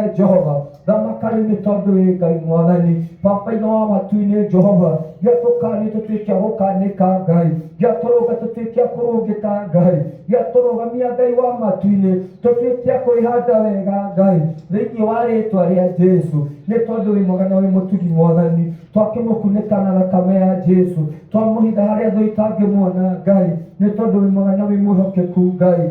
we Jehova thamakari nĩ tondũ wĩ Ngai Mwathani Baba-inĩ wa matu-inĩ Jehova gĩatũkani tũtuĩke gũkanĩka Ngai gĩatũrũga tũtuĩke kũrũngĩka Ngai gĩatũrũgamia Ngai wa matu-inĩ tũtuĩke kwĩhanda wega Ngai thĩinĩ wa rĩtwa rĩa Jesu nĩ tondũ wĩ mwega na wĩ mũtugi Mwathani twakĩmũkunĩka na thakame ya Jesu twamũhitha harĩa thũ itangĩmuona Ngai nĩ tondũ wĩ mwega na wĩ mwĩhokeku Ngai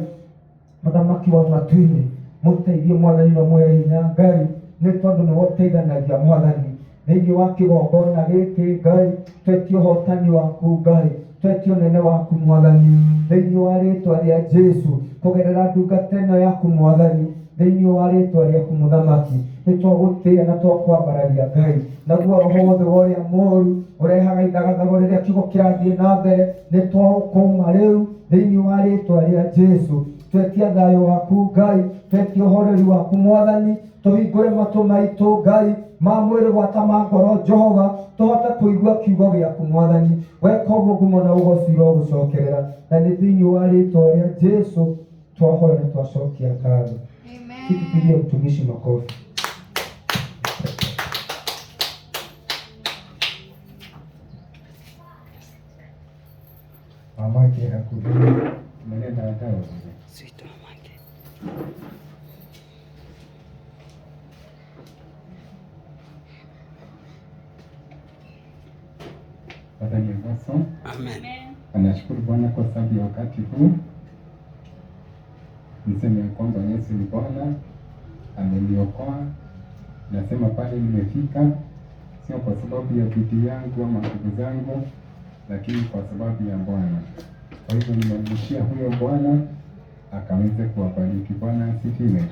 mũthamaki wa matu-inĩ mũteithie Mwathani na mũhe hinya Ngai nĩ tondũ nĩwe ũteithanagia Mwathani thĩinĩ wa kĩgongona gĩkĩ Ngai twetie ũhotani waku Ngai twetie ũnene waku Mwathani thĩinĩ wa rĩtwa rĩa Jesu kũgerera ndungata ĩno yaku Mwathani thĩinĩ wa rĩtwa rĩaku mũthamaki nĩ twagũtĩĩa na twakwambararia Ngai naguo roho wothe wa ũrĩa mũũru ũrehaga ithagathago rĩrĩa kiugo kĩrathiĩ na mbere nĩ twaũkũma rĩu thĩinĩ wa rĩtwa rĩa Jesu twetia thayũ waku Ngai twetie ũhoreri waku Mwathani tũhingũre matũ maitũ Ngai ma mwĩrĩ gwata ma ngoro Jehova tũhote kũigua kiugo gĩaku Mwathani weka ũguo ngumo na ũgocira ũgũcokerera na nĩ thĩinĩ wa rĩtwa rĩa Jesu twahoya na twacokia ngatho. Tupigie mtumishi makofi. Mamake hakuhii maneno ya dawa. Sweet mamake. Bwana Yesu. Amen. Anashukuru Bwana kwa sababu ya wakati huu. Niseme kwamba Yesu ni Bwana, ameniokoa. Nasema pale nimefika sio kwa sababu ya bidii yangu ama nguvu zangu, lakini kwa sababu ya Bwana. Kwa hivyo nimemrudishia huyo Bwana akaweze kuwabariki. Bwana asifiwe.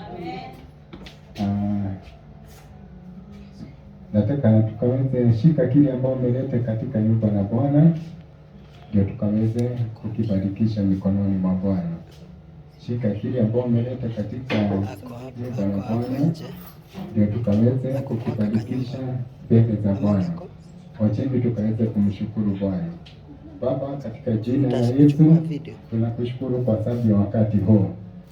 Nataka tukaweze shika kile ambao umelete katika nyumba la Bwana ndio tukaweze kukibarikisha mikononi mwa Bwana. Shika kile ambao umeleta katika nyumba la Bwana ndio tukaweze kukibarikisha mbele za Bwana. Wacheni tukaweze kumshukuru Bwana. Baba, katika jina la Yesu tunakushukuru kwa sababu ya wakati huu.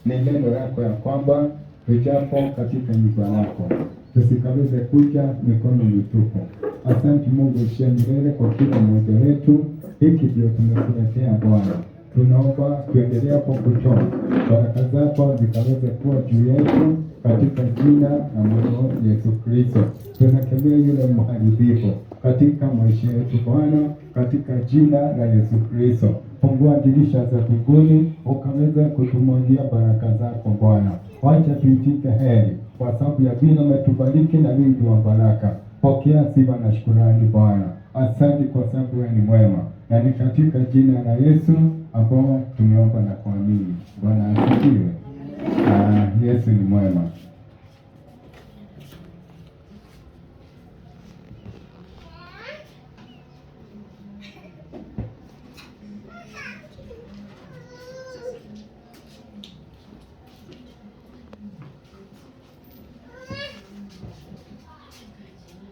Ni neno lako ya kwamba tujapo katika nyumba lako tusikaweze kuja mikono mitupu. Asante Mungu ishie milele kwa kila mmoja wetu. Hiki ndio tumekuletea Bwana. Tunaomba tuendelee hapo kutoa baraka zako zikaweze kuwa juu yetu katika jina la Mwana Yesu Kristo. Tunakemea yule mharibifu katika maisha yetu Bwana, katika jina la Yesu Kristo. Fungua dirisha za mbinguni ukaweze kutumwagia baraka zako Bwana. Wacha tuitike heri kwa sababu ya vile umetubariki na wingi wa baraka. Pokea sifa na shukrani Bwana. Asante kwa sababu wewe ni mwema. Na ni katika jina la Yesu ambao tumeomba na kuamini. Bwana asifiwe. Yesu ni mwema.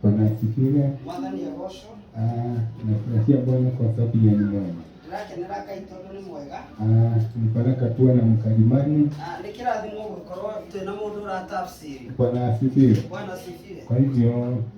Bwana asifiwe. Mwathani agocwo. Nafurahia Bwana kwa sababu ya ni mwema. Ndĩrakenera Ngai tondũ nĩ mwega. Ni baraka kuwa na mkalimani. Nĩ kĩrathimo gũkorwo twĩna mũndũ ũratafsiri. Bwana asifiwe. Bwana asifiwe. Kwa hivyo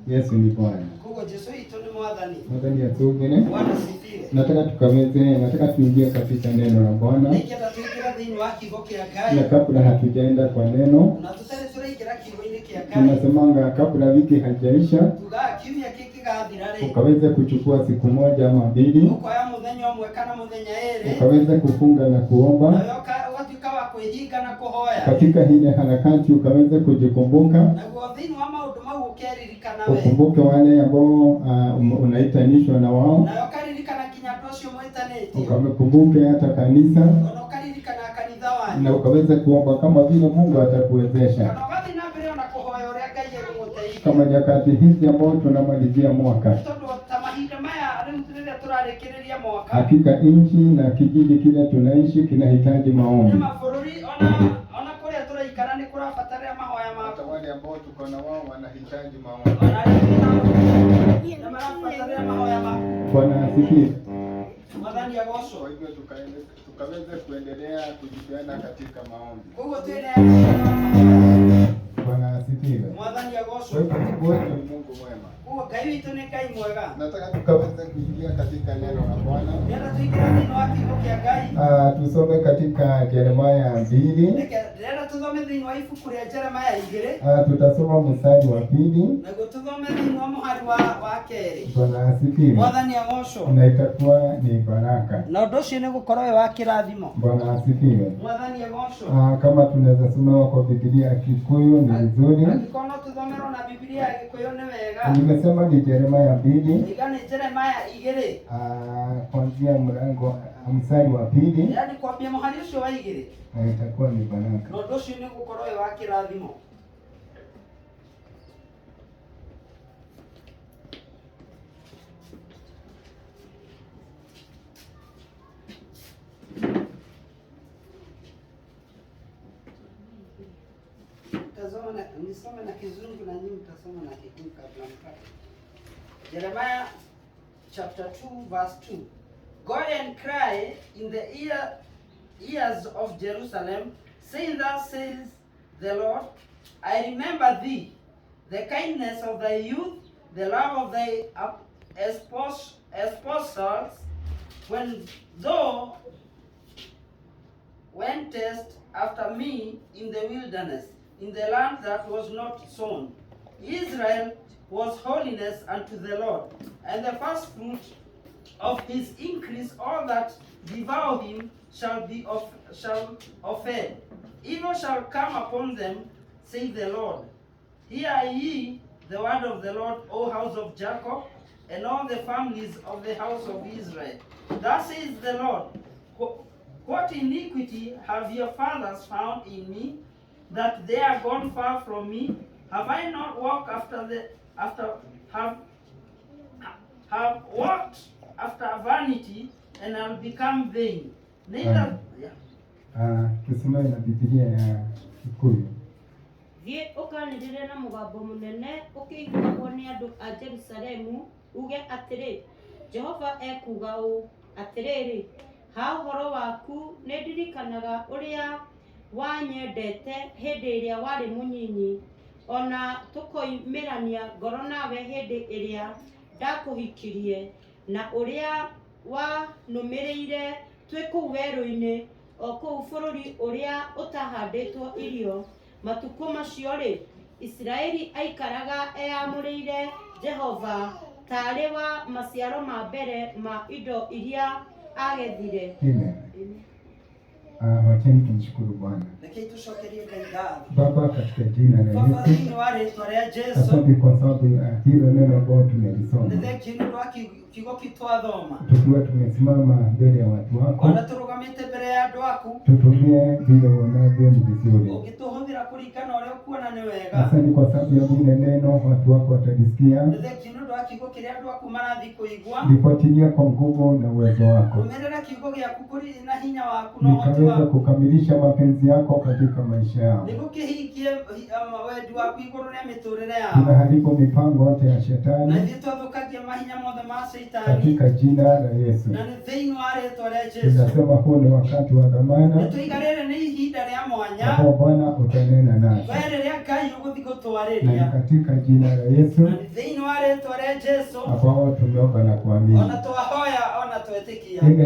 Yesu ni Bwana. Koguo Jesu witũ nĩ Mwathani. Mwathani atugene. Bwana asifiwe. Nataka tuingie katika neno la Bwana. Nĩkĩenda tũingĩra thĩinĩ wa kiugo kĩa Ngai. Na kabla hatujaenda kwa neno, na tũtarĩ tũraingĩra kiugo-inĩ kĩa Ngai. Tunasemanga kabla wiki haijaisha, tugaga kiumia gĩkĩgathira rĩ, ukaweze kuchukua siku moja ama mbili, ukoya mũthenya ũmwe kana mũthenya erĩ, ukaweze kufunga na kuomba, na ũgatuĩka wa kwĩhinga na kũhoya. Katika ile harakati ukaweze kujikumbuka, naguo thĩinĩ wa maũndũ mau ũkeririkana we, ukumbuke wale ambao unaitanishwa na wao, na ũkaririkana kinya andũ acio mwĩtanĩtio, ukakumbuke hata kanisa, na ũkaririkana kanitha wanyu, na ukaweze kuomba kama vile Mungu atakuwezesha. Kama nyakati hizi ambao tunamalizia mwaka, hakika nchi na kijiji kile tunaishi kinahitaji maombi. Hata wale ambao tuko na wao wanahitaji maombi. Bwana asifiwe. Kwa hivyo tukaweze kuendelea kujipeana katika maombi. Bwana asifiwe. Mwathani Kwa agocwo. hivyo Mungu wetu ni Mungu mwema. Kuo Ngai witũ nĩ Ngai mwega. Nataka tukaweze kuingia katika neno la Bwana. Ndĩrenda tũingĩre thĩinĩ wa kiugo kĩa Ngai. Tusome katika Yeremia 2. Ndĩrenda tũthome thĩinĩ wa ibuku rĩa Jeremia 2. Tutasoma mstari wa 2. Naguo tũthome thĩinĩ wa mũhari wa kerĩ. Bwana asifiwe. Mwathani agocwo. Na itakuwa ni baraka. Na ũndũ ũcio nĩ gũkorwo wĩ wa kĩrathimo. Bwana asifiwe. Mwathani agocwo. Kama tunaweza somewa kwa Biblia ya Kikuyu ni vizuri. Angĩkorwo no tũthomerwo na Biblia ya Gĩkũyũ nĩ wega. Nimesema ni Yeremia 2. Iga nĩ Jeremia 2. Kuanzia mstari wa 2. Yaani kwambia mũhari ũcio wa 2. Na itakuwa ni baraka. Na ũndũ ũcio nĩ gũkorwo wĩ wa kĩrathimo. Nisome na Kizungu na nyinyi mtasoma na Kikuyu kabla mpate. Jeremiah chapter 2 verse 2. Go and cry in the ears of Jerusalem, saying, thus says the Lord, I remember thee, the kindness of thy youth, the love of thy espousals, when thou wentest after me in the wilderness, in the land that was not sown. Israel was holiness unto the Lord, and the first fruit of his increase, all that devour him shall offend. Evil shall come upon them, saith the Lord. Hear ye the word of the Lord, O house of Jacob, and all the families of the house of Israel. Thus says the Lord, what iniquity have your fathers found in me, that they are gone far from me? Have I not walked have walked after vanity, and have become vain? Neither Tusome na Biblia ya Kikuyu. Thiĩ ũkanĩrĩre na mũgambo mũnene ũkĩiguagwo nĩ andũ a Jerusalemu, uge atĩrĩ, Jehova ekuga ũũ atĩrĩrĩ, ha ũhoro waku nĩ ndirikanaga ũrĩa wanyendete hĩndĩ ĩrĩa warĩ mũnyinyi, ona tũkoimĩrania ngoro nawe hĩndĩ ĩrĩa ndakũhikirie, na ũrĩa wanũmĩrĩire twĩ kũu werũ-inĩ, o kũu bũrũri ũrĩa ũtahandĩtwo irio. Matukũ macio-rĩ, Isiraeli aikaraga eyamũrĩire Jehova tarĩ wa maciaro ma mbere ma indo iria agethire. Wacheni tumshukuru Bwana. Baba, katika jina la Yesu, asante kwa sababu ya hilo neno ambalo tumelisoma. Tukiwa tumesimama mbele ya watu wako, tutumie vile unavyo ni vizuri. Asante kwa sababu ya vile neno watu wako watalisikia, lifuatilia kwa nguvu na uwezo wako, nikaweza kukamilisha mapenzi yako katika maisha yao. Tunaharibu mipango yote ya shetani katika jina la Yesu. Tunasema huu ni wakati wa dhamana, ambao Bwana utanena nasi, na katika jina la Yesu ambao tumeomba na kuamini.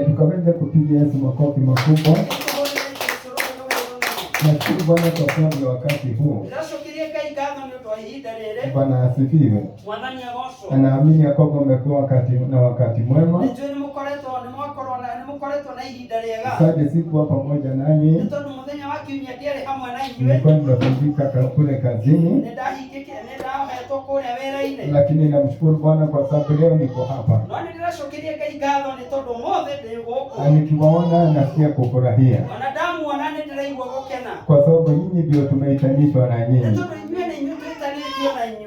Tukaweza kupiga Yesu makofi makubwa. Nashukuru Bwana kwa sababu ya wakati huu. Bwana asifiwe. Naamini ya kwamba umekuwa wakati mwema. Asante siku pamoja nami. Nilikuwa nimepumzika kule kazini, lakini namshukuru Bwana kwa sababu leo niko hapa. Nikiwaona nasikia kufurahia, kwa sababu nyinyi ndio tumeitanishwa na nyinyi.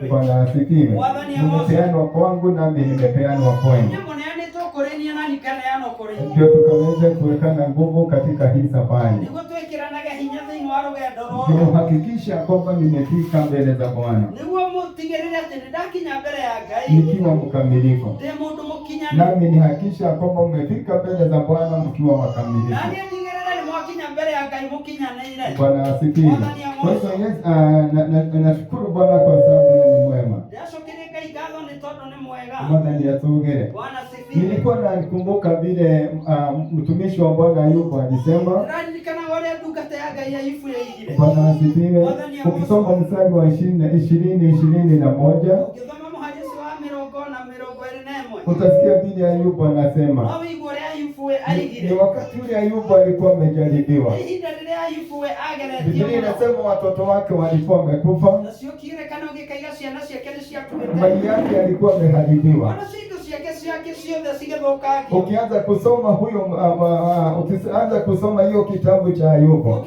Bwana asifiwe. Nimepeanwa kwangu nami nimepeanwa kwenu, ndio tukaweza kuwekana nguvu katika hii safari, kuhakikisha kwamba nimefika mbele za Bwana nikiwa mkamilifu. Nami nihakikisha kwamba mmefika mbele za Bwana mkiwa wakamilifu. Bwana asifiwe. Kwa hivyo nashukuru Bwana kwa sababu yeye ni mwema. Bwana ndiye atugere. Nilikuwa nakumbuka vile mtumishi wa Bwana Ayubu alisema. Bwana asifiwe. Ukisoma mstari wa 20:21 utasikia vile Ayubu anasema. Ni wakati ule Ayubu alikuwa amejaribiwa. Biblia inasema watoto wake walikuwa wamekufa. Mali yake alikuwa ameharibiwa. Ukianza kusoma ukianza kusoma hiyo kitabu cha Ayubu,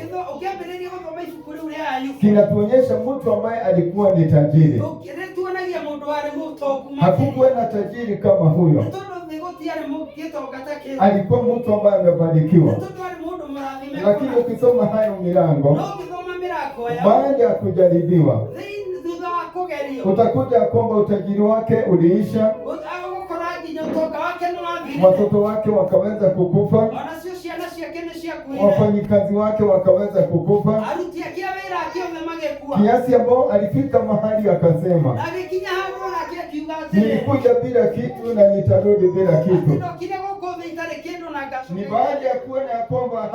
kinatuonyesha mtu ambaye alikuwa ni tajiri. Hakukuwa na tajiri kama huyo. Alikuwa mtu ambaye amebarikiwa. Lakini ukisoma hayo milango, baada ya kujaribiwa, utakuja kwamba utajiri wake uliisha. Watoto wake wakaweza kukufa. Wafanyikazi wake wakaweza kukufa. Kiasi ambao alifika mahali akasema, nilikuja bila kitu na nitarudi bila kitu. Ni baada ya kuona ya kwamba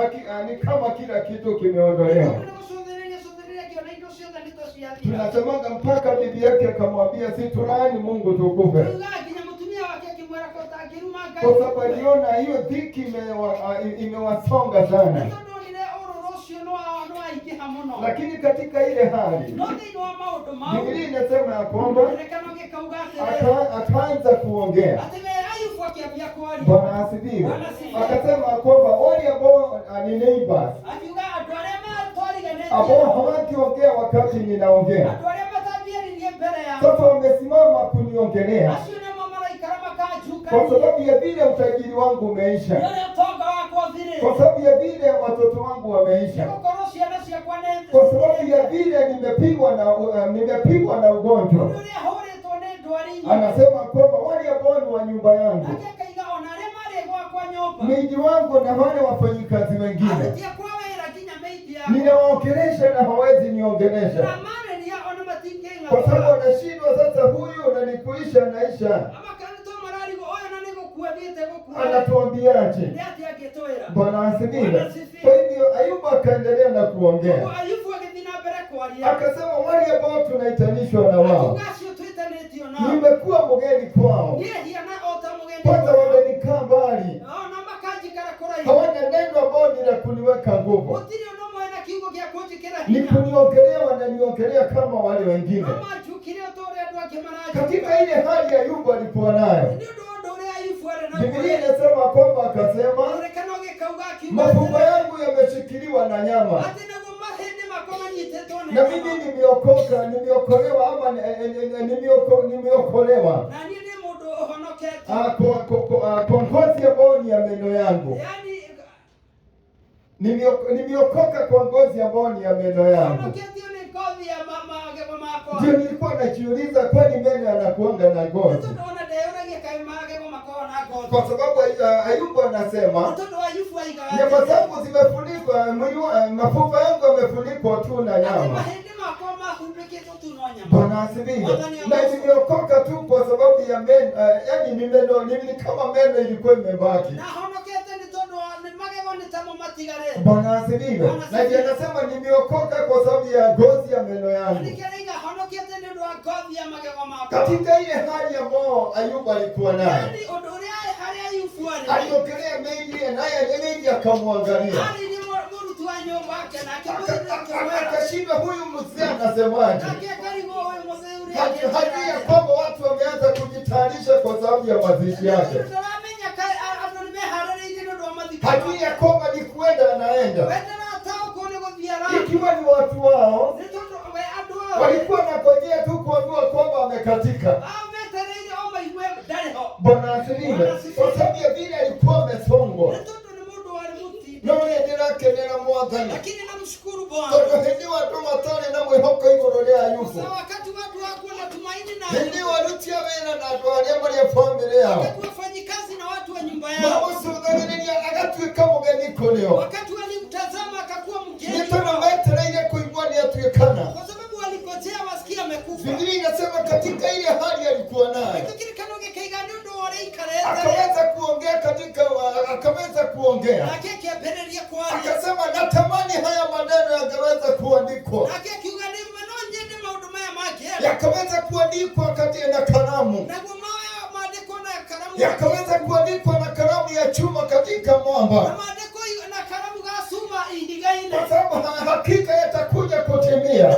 ni kama kila kitu kimeondolewa. Tunasemaga mpaka bibi yake akamwambia, si tulaani Mungu tukufe. Kwa sababu aliona hiyo dhiki imewasonga sana. Lakini katika ile hali, Biblia inasema ya kwamba akaanza kuongea. Bwana asifiwe. Akasema kwamba wale ambao ni neighbors, ambao hawakiongea wakati ninaongea, sasa wamesimama kuniongelea kwa sababu ya vile utajiri wangu umeisha, kwa sababu ya vile watoto wangu wameisha, kwa sababu ya vile nimepigwa na ugonjwa. Anasema kwamba wale ambao ni wa nyumba yangu, miji wangu na wale wafanyikazi wengine, ninawaongelesha na hawezi niongelesha, kwa sababu wanashindwa. Sasa huyu unanikuisha naisha, anatuambiaje? Bwana asifiwe. Kwa hivyo Ayubu akaendelea na kuongea, akasema wale ambao tunaitanishwa na wao, nimekuwa mgeni kwao. Kwanza wamenikaa mbali, hawana neno ambao ni la kuniweka nguvu, ni kuniongelea, wananiongelea kama wale wengine. Katika ile hali Ayubu alikuwa nayo, Biblia inasema kwamba akasema, mafupa yangu yameshikiliwa na nyama, na mimi nimeokolewa ama nimeokolewa kwa ngozi ambayo ni ya meno yangu. Nimeokoka kwa ngozi ambayo ni ya meno yangu. Ndio nilikuwa najiuliza, kwani meno yanakuanga na ngozi? Kwa sababu Ayubu anasema nyama zangu zimefunikwa, mafupa yangu yamefunikwa tu na nyama. Bwana asifiwe. Na nimeokoka tu kwa sababu ya meno, yani ni meno, ni kama meno ilikuwa imebaki. Bwana asifiwe. Na ndiye anasema nimeokoka kwa sababu ya ngozi ya meno yangu. Katika ile hali ambayo Ayubu alikuwa nayo, aliongelea mengi, naye mengi akamwangalia, akashinda huyu mzee anasemaje? Hajui ya kwamba watu wameanza kujitayarisha kwa sababu ya mazishi yake. Hajui ya kwamba ni kuenda anaenda, ikiwa ni watu wao walikuwa nakojea tu kuambiwa kwamba amekatika. Bwana asifiwe. Kwa sababu ya vile alikuwa amesongwa. None ndirakenera Mwathani. Lakini namshukuru Bwana. Hindi watu matone na mwihoko iguru ria Ayubu. Wakati watu hawakuwa na tumaini na hindi warutia wena na andũ arĩa marĩ family yao. Wakati wafanyikazi na watu wa nyumba yao. Mamũcũthagĩrĩria agatuĩka mũgeni kũrĩ o. Wakati walimtazama akakuwa Biblia inasema katika ile hali alikuwa nayo akaweza kuongea akaweza kuongea. Akasema natamani haya maneno yangeweza kuandikwa. Yakaweza kuandikwa na kalamu. Yakaweza kuandikwa na kalamu ya chuma katika mwamba. Kwa sababu hakika yatakuja kutimia.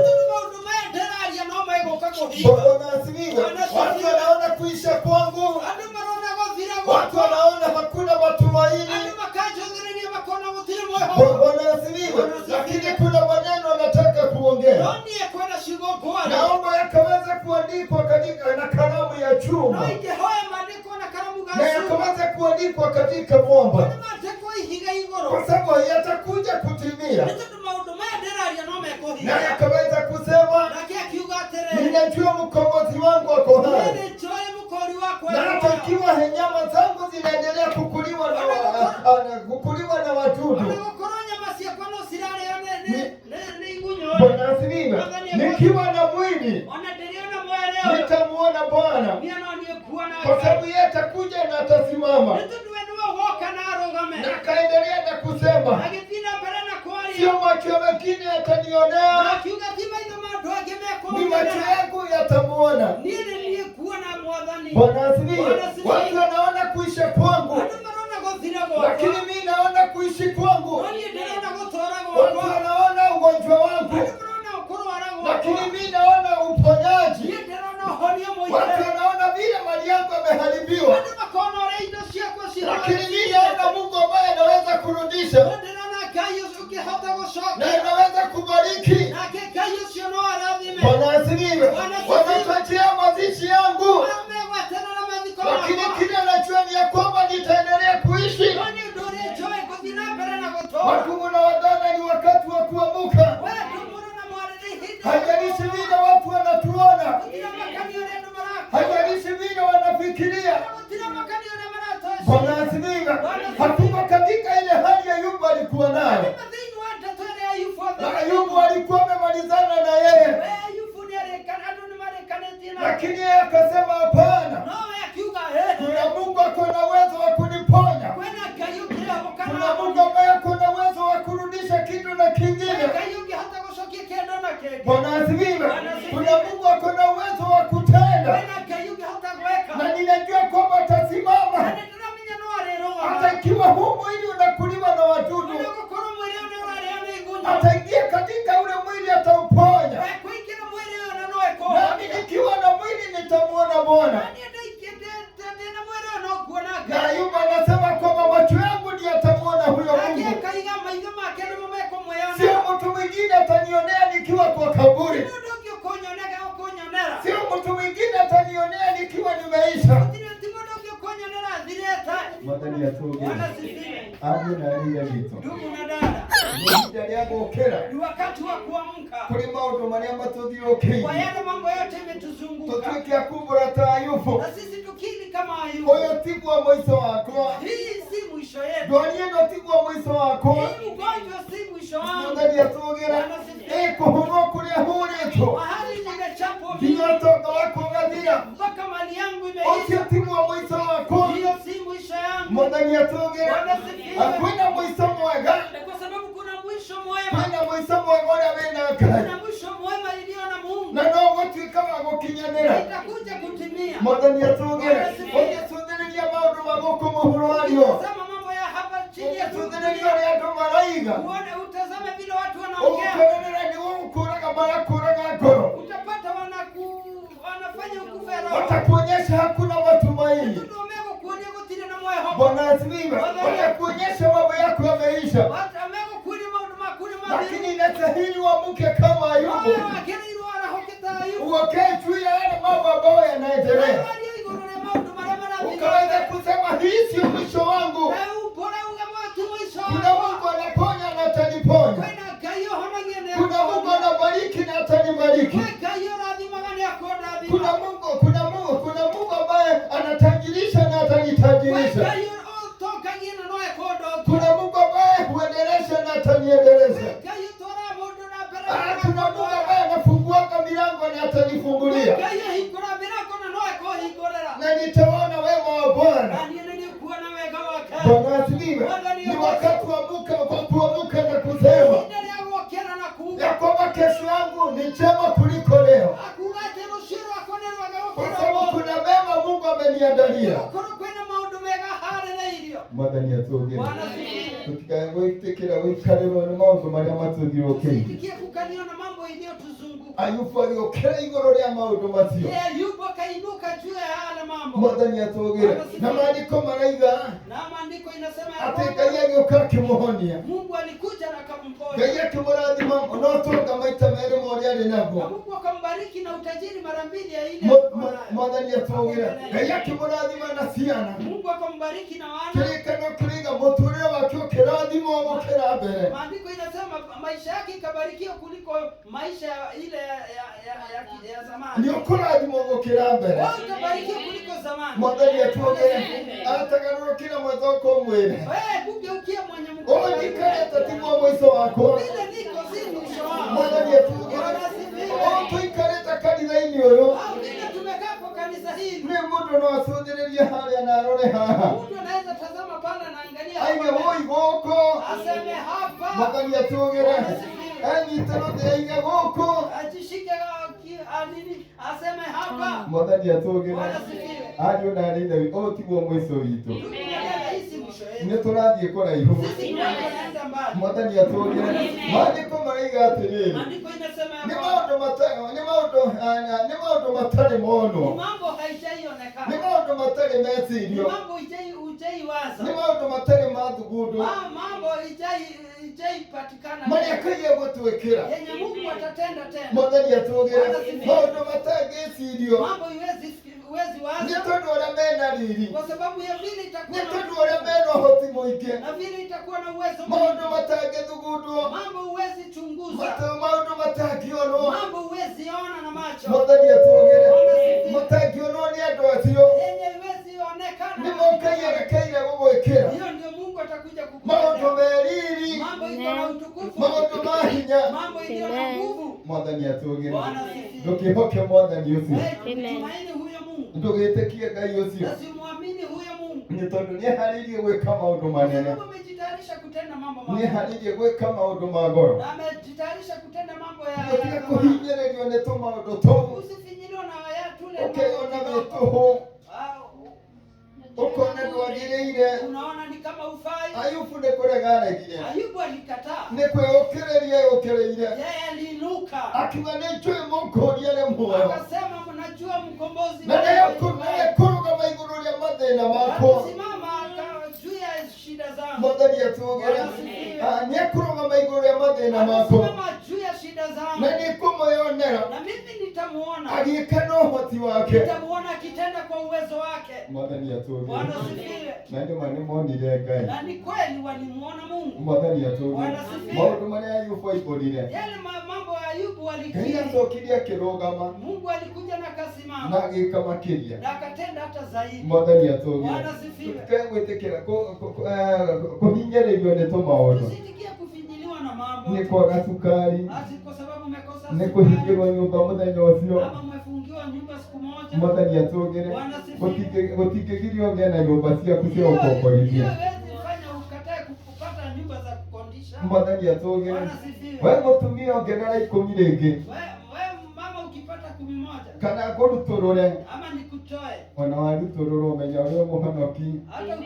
Watu wanaona kuisha kwangu. Watu wanaona hakuna matumaini. Bwana asifiwe. Lakini kuna maneno anataka kuongea. Naomba yakaweza kuandikwa na kalamu ya chuma. Na yakaweza kuandikwa katika mwamba. Kwa sababu yatakuja kutimia. Na yakaweza kusema ninajua mkombozi wangu ako hai. Na hata ikiwa nyama zangu zinaendelea kukuliwa na wadudu. Bwana asifiwe. Nikiwa na mwili nitamuona Bwana. Kwa sababu yeye atakuja na atasimama. Na kaendelea na kusema sio macho mengine yatanionea, ni macho yangu yatamuona. Bwana asifiwe. Watu wanaona kuisha kwangu, lakini mimi naona kuishi kwangu. Watu wanaona ugonjwa wangu, lakini mimi naona uponyaji. Watu wanaona vile mali yangu imeharibiwa, lakini mimi naona Mungu ambaye anaweza kurudisha na anaweza kubariki. Bwana asifiwe. Wanapatia mazishi yangu, lakini kile anajua ni ya kwamba nitaendelea kuishi. Watu wanawadhani ni wakati wa kuamuka. Haijalishi vile watu wanatuona, haijalishi vile wanafikiria. Bwana asifiwe. Hatuko katika ile hali ya Ayubu alikuwa nayo. Na Ayubu alikuwa amemalizana na yeye, lakini yeye akasema hapana, kuna Mungu ako na uwezo wa kuniponya. Kuna Mungu ambaye ako na uwezo wa kurudisha kitu na kingine. Bwana asifiwe. Kuna Mungu ako na uwezo wa kutenda, na ninajua kwamba atasimama. Hata ikiwa huu mwili unakuliwa na wadudu, ataingia katika ule mwili atauponya. Nami nikiwa na mwili nitamuona Bwana. Na Ayubu anasema kwamba macho yangu ndiyo atamuona huyo Mungu. Sio mtu mwingine atanionea nikiwa kwa kaburi. Sio mtu mwingine atanionea nikiwa nimeisha. Madani ya toge. Abu na ria vito. Ndugu na dada, ni wakati wa kuamka. Kuri maudo mariamba tuthioke. Kwa yale mambo yote yametuzunguka. Tutwike akumbura ta Ayubu. Na sisi tukili kama Ayubu. Oyo tigwa mwiso wako. Hii si mwisho yetu. Dunia ndo tigwa mwiso wako. Hii ugonjwa si mwisho wangu. Madani ya togera. Kuhumo kulia hureto. Mahali nimechapwa mimi. Nyotoka wako ngadira. Mpaka mali yangu imeisha. Oyo tigwa mwiso wako. Hiyo si mwisho yangu. Madani ya togera. Hakuna mwiso mwega. Kwa sababu kuna mwisho mwema. Kuna mwiso mwega wena kai. Kuna mwisho mwema iliyo na Mungu. Na no watu kama gokinyanira. Itakuja kutimia. Madani ya togera. Oyo sunderia maudu magoko muhurwario. Tazama mambo ya hapa chini ya sunderia ya domaraiga. Uone utazame vile watu wanaongea. Ukonera ni ukuraga barakuraga goro. Utapata wanafanya ukufe roho. Watakuonyesha hakuna matumaini. Bwana asifiwe. Watakuonyesha mambo yako yameisha. Lakini inastahili uamke kama Ayubu. Uokee juu ya yale mambo ambayo yanaendelea. Ukaweza kusema hii sio mwisho wangu. Kuna Mungu anaponya na ataniponya. Kuna Mungu anabariki na atanibariki. Kuna Mungu ambaye anatajirisha na atanitajirisha. Kuna Mungu ambaye huendelesha na ataniendelesha. Kuna Mungu ambaye anafungua milango na atanifungulia. kũnyandaria Gũkorwo kwĩna maũndũ mega harĩrĩirio. Mwathani atũgĩre Bwana asifiwe. tutikae gwĩtĩkĩra gũikarĩrwo nĩ maũndũ marĩa matũthiũrũkĩirie. Usitikie kukanio na mambo iliyotuzunguka. Ayubu agĩũkĩra igũrũ rĩa maũndũ macio. Yeye Ayubu akainuka juu ya yale mambo. Mwathani atũgĩre na maandĩko maraiga Na maandiko inasema ya atĩ kwamba Ngai agĩũka akĩmũhonia, Mungu alikuja na akamponya. Ngai akĩmũrathima no ũtonga maita merĩ ma ũrĩa arĩ Na naguo. Mungu akambariki na utajiri mara mbili ya ile. Mwathani atũgĩre Ngai akĩmũrathima na ciana. Mungu akambariki na wana. Kĩrĩkanĩro kĩraiga mũtũũrĩre wake ũkĩrathimwo gũkĩra mbere. Maandiko inasema maisha yake ikabarikiwa kuliko maisha ile ya zamani. Nĩ ũkũrathimwo gũkĩra mbere. Wewe utabarikiwa kuliko zamani. Mwathani atũgĩre atagarũrũkĩra mwĩthoko ũmwĩre Wewe kugeukia mwenye mkono. ũnjikarĩte tiguo mũico wakwa. Vile niko si mwisho wangu. Mwathani atũgĩre tũikarĩte kanitha-inĩ ũyũ Au vile tumekaa kwa kanisa hili. nĩ mũndũ no acũthĩrĩrie harĩa na arore haha Mtu anaweza tazama pale na angalia aige hapa. woi gũkũ. Aseme hapa. Mwathani atũgĩre anyitĩrwo thĩ aige gũkũ. Ajishike nini? Aseme hapa. Mwathani atũgĩre Bwana asifiwe. ariũ na arĩ ithe ũyũ tiguo mũico witũ. Tunaendelea hii si mwisho Nĩ wetu. tũrathiĩ kũraihu. Sisi tunaenda mbali. Mwathani atũgĩre maandĩko maraiga atĩrĩrĩ Maandiko inasema ya nĩ kwamba maũndũ matarĩ ni mono, mambo haijaionekana. nĩ maũndũ matarĩ Ni mecirio, mambo hujaiwaza. nĩ maũndũ matarĩ mathugundu Mambo hijaipatikana. marĩa Ngai egũtwĩkĩra. Yenye Mungu atatenda tena. Mwathani atũgĩre maũndũ matangĩcirio Mambo huwezi nĩ waza tondũ ũrĩa mena riri, kwa sababu ya vile nĩ itakuwa tondũ ũrĩa mena ũhoti mũingĩ, na vile itakuwa na uwezo maũndũ mwingi. matangĩthugundwo, Mambo huwezi chunguza. maũndũ matangĩonwo. Mambo huwezi ona na macho. Mwathani atũgĩre matangĩonwo nĩ andũ acio Yenye huwezi onekana. nĩmo Ngai erekeire gũgwĩkĩra. Hiyo ndio Mungu atakuja Maũndũ kukutendea. meriri, Mambo iko na utukufu. maũndũ ma hinya. Mambo iliyo na nguvu. Mwathani atũgĩre Bwana asifiwe. ndũkĩhoke Mwathani ũcio, Tumaini huyo Mungu. ndũgĩtĩkie Ngai ũcio, Na simwamini huyo Mungu. nĩ tondũ nĩeharĩirie gwĩka maũndũ manene, Mungu amejitayarisha kutenda mambo makubwa. nĩeharĩirie gwĩka maũndũ ma goro. Na amejitayarisha kutenda mambo ya Gũtiga kũhinyĩrĩrio nĩ tũmaũndũ tũu, usifinyiliwe na ya tule ũkĩona mambo wĩ kidogo. tũhũ, Ah, ũkona ndwagĩrĩire. unaona ni kama ufai. Ayubu nĩ kũrega aregire, Ayubu alikataa. nĩ kwĩũkĩrĩria eyũkĩrĩire, Yeye aliinuka. akiuga nĩ njũĩ mũkũria nĩ muoyo, Akasema mnajua mkombozi na nĩekũrũgama igũrũ rĩa mathĩna makwa. Akasimama juu ya shida zangu. Mwathani atũgĩre nĩekũrũgama igũrũ rĩa mathĩna makwa, Akasimama juu ya shida zangu. na nĩkũmũyonera Na mimi nitamuona. agĩka na ũhoti wake. Nitamuona akitenda kwa uwezo wake. Mwathani Bwana atũgĩre asifiwe. na nĩma nĩmonire Ngai. Na ni kweli walimuona Mungu. Mwathani atũgĩre Bwana asifiwe. maũndũ marĩa Ayubu aihũrire, Yale mambo ya Ayubu Ngai alikiri. acokire akĩrũgama Mungu alikuja na na akasimama agĩka makĩria. na akatenda hata zaidi. Mwathani atũgĩre Bwana asifiwe. tutikae gwĩtĩkĩra kũhinyĩrĩrio nĩ tũmaũndũ, Tusitikie kufinyiliwa na mambo. nĩ kwaga cukari, Ati kwa sababu umekosa nĩ sukari, kũhingĩrwo nyũmba mũthenya ũcio. ama umefungiwa nyumba siku moja. Mwathani atũgĩre Bwana asifiwe. gũtingĩgirio ũgĩe na nyũmba ciaku cia Hiyo gũkomborithia. haiwezi fanya ukatae kupata nyumba za kukodisha. Mwathani atũgĩre Bwana asifiwe. we mũtumia ongerera ikũmi rĩngĩ We mama ukipata 11 kana ngũrutũrũre, ama nikutoe. ona warutũrũra ũmenya ũrĩa mũhonoki Hata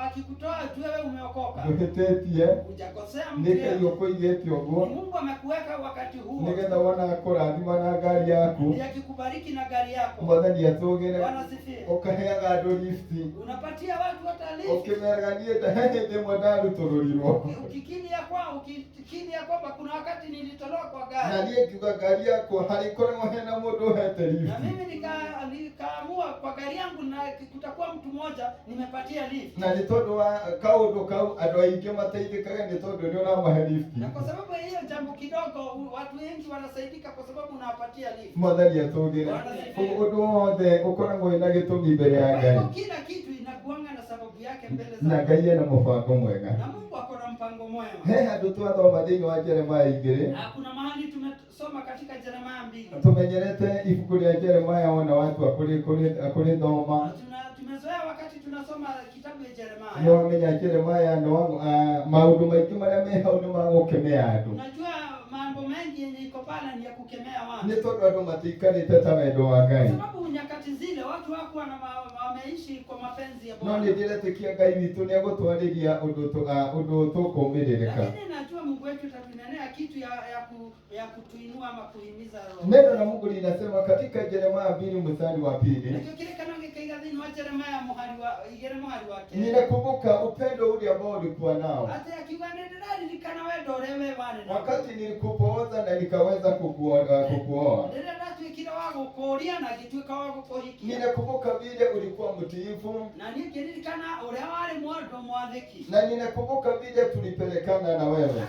akikutoa tu wewe umeokoka. ndũhĩtĩtie, Hujakosea nĩ mtu. Ngai ũkũigĩte ũguo Mungu amekuweka wakati huo. nĩgetha wona kũrathima na ngari yaku. Ndiye akikubariki na gari yako. Mwathani atũgĩre Bwana asifiwe. ũkaheaga andũ lifti, Unapatia watu hata lift. ũkĩmeraga niĩ he hĩndĩ ĩmwe ndarutũrũrirwo Ukikiri ya kwamba kuna wakati nilitolewa kwa na gari. niĩ ngiuga ngari yakwa harĩkoragwo hena mũndũ ũhete Na lifti, mimi nikaamua kwa gari yangu na kutakuwa mtu mmoja nimepatia lift. na nĩ tondũ wa kaũndũ kau andũ aingĩ mateithĩkaga nĩ tondũ nĩ ũramahe lifti. Na kwa sababu ya hiyo jambo kidogo watu wengi wanasaidika kwa sababu unawapatia lift. Mwathani atũgĩre ũndũ wothe ũkoragwo wĩna gĩtũmi mbere ya Kwa Ngai, hivyo kila kitu inakuanga na sababu yake mbele na za Ngai ena mũbango mwega. na Mungu ako na mpango mwema. He handũ twathoma thĩinĩ wa Jeremaya 2 Na kuna mahali tumesoma katika Yeremia 2. tũmenyerete ibuku rĩa Jeremaya wona watua kũrĩthoma Tumezoea wakati tunasoma kitabu ya nĩ Yeremia. wamenya Jeremaya maũndũ maingĩ marĩa me hau nĩ magũkemea andũ, Unajua mambo mengi yenye iko pale ni ya kukemea watu. nĩ tondũ andũ matiikarĩte ta wendo wa Ngai. Kwa sababu nyakati zile watu hawakuwa wameishi kwa mapenzi ya no Bwana. nĩ ndĩretĩkia Ngai witũ nĩ egũtwarĩria ũndũ tũkũũmĩrĩrĩka. Lakini najua Mungu wetu atatunenea kitu ya kutuinua ama kuhimiza roho. Neno la Mungu linasema katika Yeremia 2 mstari wa 2. Ndio kile kanonge kaigathini wa Yeremia muhari wake. Ninakumbuka upendo ule ambao ulikuwa nao. Hata akiwanendelea likana wewe dorewe bwana. Wakati nilikupooza na nikaweza kukuoa. Ndio ndio kile wako kuoria na gituika wako kuhiki. Ninakumbuka vile ulikuwa mtiifu. Na ni kile kana ule wale mwodo mwadhiki. Na ninakumbuka vile tulipelekana na wewe.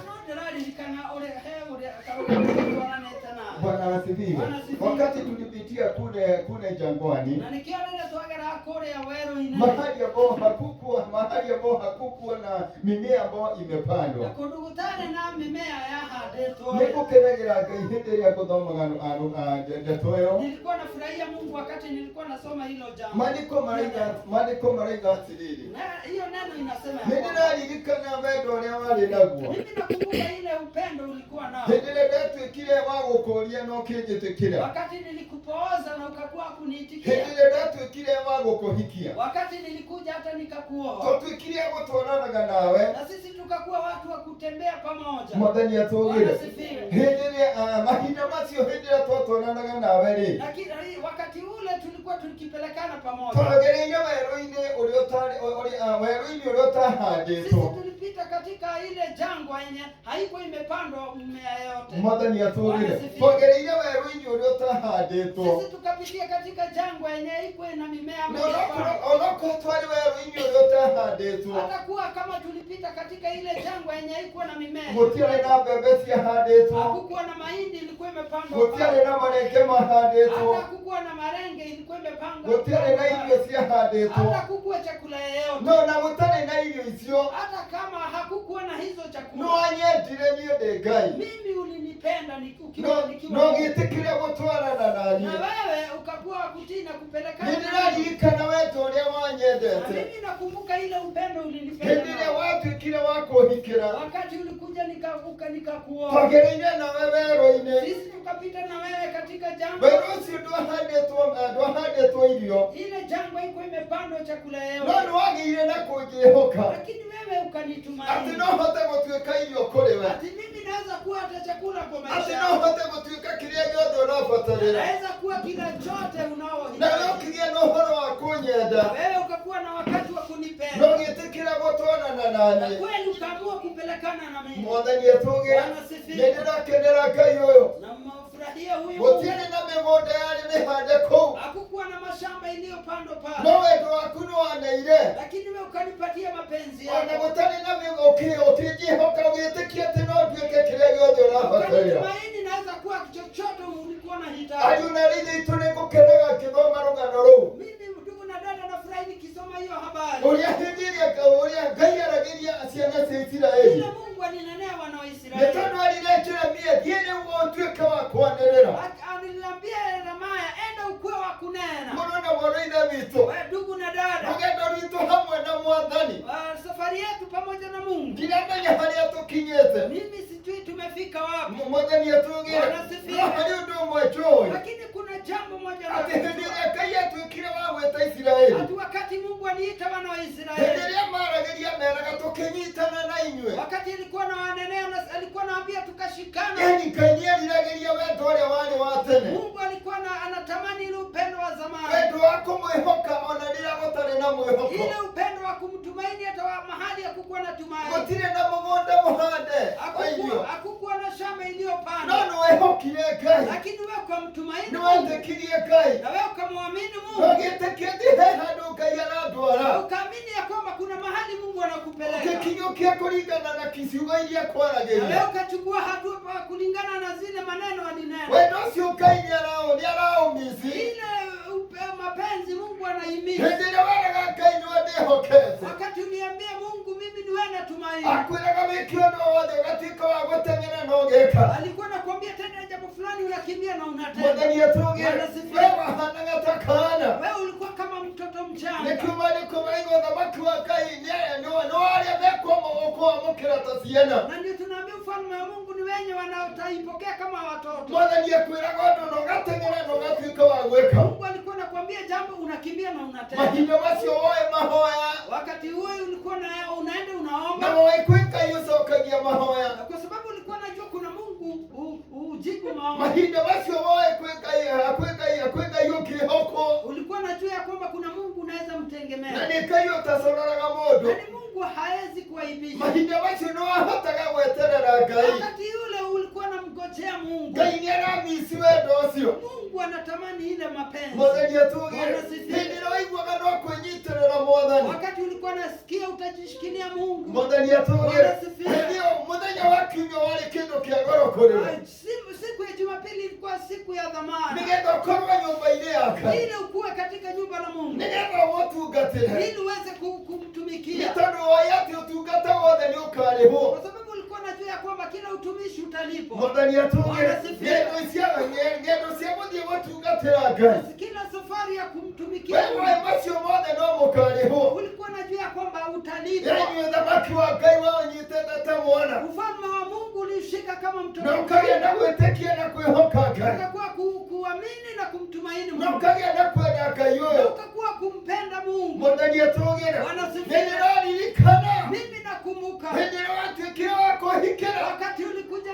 Bwana asifiwe. Wakati tulipitia kule jangwani, mahali ambapo hakukuwa na mimea ambayo imepandwa. Nikukenagera Ngai hĩndĩ ĩrĩa ngũthomaga ndeto. Nilikuwa nafurahia Mungu wakati nilikuwa nasoma hilo jambo. Maandiko maraiga atĩrĩrĩ. Hiyo neno inasema Nĩ ndĩraririkana wendo ũrĩa warĩ naguo. mimi nakumbuka ile upendo ulikuwa nao. Hĩndĩ ĩrĩa ndatuĩkire wa gũkũũria na ũkĩnjĩtĩkĩra. Wakati nilikupooza na ukakuwa kuniitikia. Hĩndĩ ĩrĩa ndatuĩkire wa gũkũhikia. Wakati nilikuja hata nikakuoa. Tũtuĩkire gũtwaranaga nawe. Na sisi tukakuwa watu wa kutembea pamoja. Mwathani atũgĩre. Asifiwe. Hĩndĩ ĩrĩa mahinda macio hĩndĩ ĩrĩa twatwaranaga nawe rĩ. Lakini wakati ule tulikuwa tukipelekana pamoja. Twagereire werũ-inĩ ũrĩa ũtahandĩtwo. Sisi tulipita katika ile jangwa yenye haikuwa imepandwa mmea yote. Mwathani atũgĩre. Twagereire werũ-inĩ ũrĩa ũtahandĩtwo. Sisi tukapitia katika jangwa yenye haikuwa na mimea mingi. Onokorwo twarĩ werũ-inĩ ũrĩa ũtahandĩtwo. Hata kuwa kama tulipita katika ile jangwa yenye haikuwa na mimea. Gũtiarĩ na mbembe ciahandĩtwo. Hakukuwa na mahindi ilikuwa imepandwa. Gũtiarĩ na marenge mahandĩtwo. Hata hakukuwa na marenge ilikuwa imepandwa. Gũtiarĩ na irio ciahandĩtwo. Hata hakukuwa chakula yoyote. No na gũtarĩ na irio icio. Hata kama hakukuwa na hizo chakula. No anyendire niĩ ndĩ Ngai. Mimi ulinipenda no gĩtĩkĩre gũtwarana naniĩ. Na wewe ukakuwa kutii na kupelekana. Nĩndĩraririkana wendo ũrĩa wanyendete. Na mimi nakumbuka ile upendo ulinipenda. Hĩndĩ ĩrĩa watuĩkire wa kũhikĩra. Wakati ulikuja nikakuoa. Twagereire nawe werũ-inĩ. Sisi tukapita na wewe katika jangwa. Werũ ũcio ndwahandĩtwo irio. Ile jangwa iko imepandwa chakula yote. No nĩwagĩire na kũnjĩhoka. Lakini wewe ukanitumainia. Atĩ no hote gũtuĩka irio kũrĩ we. Ati mimi naweza kuwa hata chakula kwa maisha. Atĩ no hote gũtuĩka kĩrĩa gĩothe ũrabatarĩra. Naweza kuwa kila chote unaohitaji. Na no kĩgĩe na ũhoro wa kũnyenda. Wewe ukakuwa na wakati wa kunipenda. No gĩtĩkĩre gũtwarana naniĩ. Kweli ukaamua kupelekana na mimi. Mwathani atũgĩre. Nĩndĩrakenera Ngai ũyũ. Na mfurahia huyu. Gũtiarĩ na mĩgũnda yarĩ mĩhande kũu. Hakukuwa na mashamba iliyopandwa pale. No wendo waku nĩwaneire. Lakini wewe ukanipatia mapenzi Ona yako. gũtarĩ na ũkĩnjĩhoka ũgĩtĩkia atĩ no nduĩke kĩrĩa gĩothe ũrabatarĩra. Ukatumaini naweza kuwa chochote ulikuwa unahitaji. Ariũ na aithe aitũ nĩngũkenaga ngĩthoma rũgano rũu. Mimi ndugu na dada nafurahi nikisoma hiyo habari. Ũrĩa hĩndĩ ĩrĩa Ngai aragĩria ciana cia Isiraeli. Ile Mungu alinenea wana wa Nĩ Israeli. tondũ arire Jeremia thiĩ rĩu ũtuĩke wa kwanĩrĩra. Aliniambia Yeremia enda ukuwe wa kunena. Mũndũ na mũndũ ithe witũ. Wewe ndugu na dada. Rũgendo rwitũ hamwe na Mwathani. Safari yetu pamoja na Mungu. Ndiramenya harĩa tũkinyĩte. Mimi sijui tumefika wapi. Mwathani atũgĩre. No harĩ ũndũ ũmwe njũĩ. Lakini kuna jambo moja Atĩ hĩndĩ ĩrĩa Ngai atuĩkire wa gwĩta Isiraeli. Ati wakati Mungu aliita wana wa Hĩndĩ Israeli. ĩrĩa maragĩria meraga tũkĩnyitana na inyuĩ. Wakati alikuwa na wanenea na alikuwa anawaambia tukashikana. Yaani Ngai nĩeriragĩria wendo ũrĩa warĩ wa tene. Mungu alikuwa anatamani ile upendo wa zamani. Wendo wa kũmwĩhoka ona rĩrĩa gũtarĩ na mwĩhoko. Ile upendo wa kumtumaini hata mahali hakukuwa na tumaini. Gũtirĩ na mũgũnda mũhande. Hakukuwa na shamba iliyopandwa. No nĩwehokire Ngai. Lakini wewe ukamtumaini Mungu. Nĩwetĩkirie Ngai. Na wewe ukamwamini Mungu. Ũgĩtĩkia atĩ he handũ Ngai aratwara. Ukaamini ya kwamba kuna mahali Mungu anakupeleka. Ũgĩkinyũkia kũringana na ciugo iria Na kwaragĩria. wewe ukachukua hatua kulingana na zile maneno alinena. Wendo ũcio Ngai nĩaraũmici. Ile mapenzi Mungu anahimiza. Hĩndĩ ĩrĩa weraga Ngai nĩwendĩhokete. Wakati uniambia Mungu mimi ni wewe natumaini. Akwĩraga wĩke ũndũ wothe ũgatuĩka wa gũteng'era na ũgĩka. Alikuwa anakuambia tena jambo fulani unakimbia na unatenda. Mwathani atũgĩre. Wewe wahanaga ta kaana. Wewe ulikuwa kama mtoto mchanga. Nĩkiuma nĩkũmaiga ũthamaki wa Ngai nĩwarĩa mekũamũkĩra ta ciana. Na ndio tunaambia ufalme wa Mungu ni wenye wanaotaipokea kama watoto. Mwathani akwĩraga ũndũ na ũgateng'era na ũgatuĩka wa gwĩka. Mungu alikuwa anakuambia unakimbia na unatenda. mahinda macio woe mahoya Wakati huo ulikuwa na unaenda na unaomba. woe kwika yucokagia mahoya Kwa sababu ulikuwa unajua kuna Mungu ujibu maombi. mahinda macio woe kwika yukihoko Ulikuwa unajua ya kwamba kuna Mungu unaweza na mtegemea. nikayo tasoraraga mundu Yaani Mungu haezi kuaibisha. mahinda macio no ahotaga gweterera Ngai Wakati ule ulikuwa unamngojea Mungu. Ngai nĩ aramisi wendo ũcio Mungu anatamani ile mapenzi. Mwathani atugire Bwana asifiwe. hĩndĩ ĩrĩa waiguaga no kwĩnyitĩrĩra Mwathani Wakati ulikuwa unasikia utajishikilia Mungu. Mwathani atugire Bwana asifiwe. hĩndĩ ĩyo mũthenya wa kiumia warĩ kĩndũ kĩa goro kũrĩ we Siku ya Jumapili ilikuwa siku ya dhamana. nĩgetha ũkorwo nyũmba-inĩ ya Ngai Ili ukuwe katika nyumba la Mungu. nĩgetha ũmũtungatĩre Ili uweze nĩ kumtumikia. tondũ woĩ atĩ ũtungata wothe nĩ ũkarĩhwo Kwa sababu ulikuwa unajua ya kwamba kila utumishi utalipwa. Mwathani atugire Bwana asifiwe. ngendo cia gũthiĩ gũtungatĩra Ngai Kila safari ya kumtumikia we woĩ Mungu, macio mothe no mũkarĩhwo ulikuwa unajua ya kwamba utalipwa. yaani ũthamaki wa Ngai waũnyitĩte ta mwana Ufalme wa Mungu ulishika kama mtoto. na ũkagĩa na gwĩtĩkia na kwĩhoka Ngai Ukakuwa kuamini na kumtumaini na Mungu. ũkagĩa na kwenda Ngai Na ũyũ ukakuwa kumpenda Mungu. Mwathani atugire Bwana asifiwe. nĩ ndĩraririkana Mimi nakumbuka hĩndĩ ĩrĩa watuĩkire wa kũhikĩra wakati ulikuja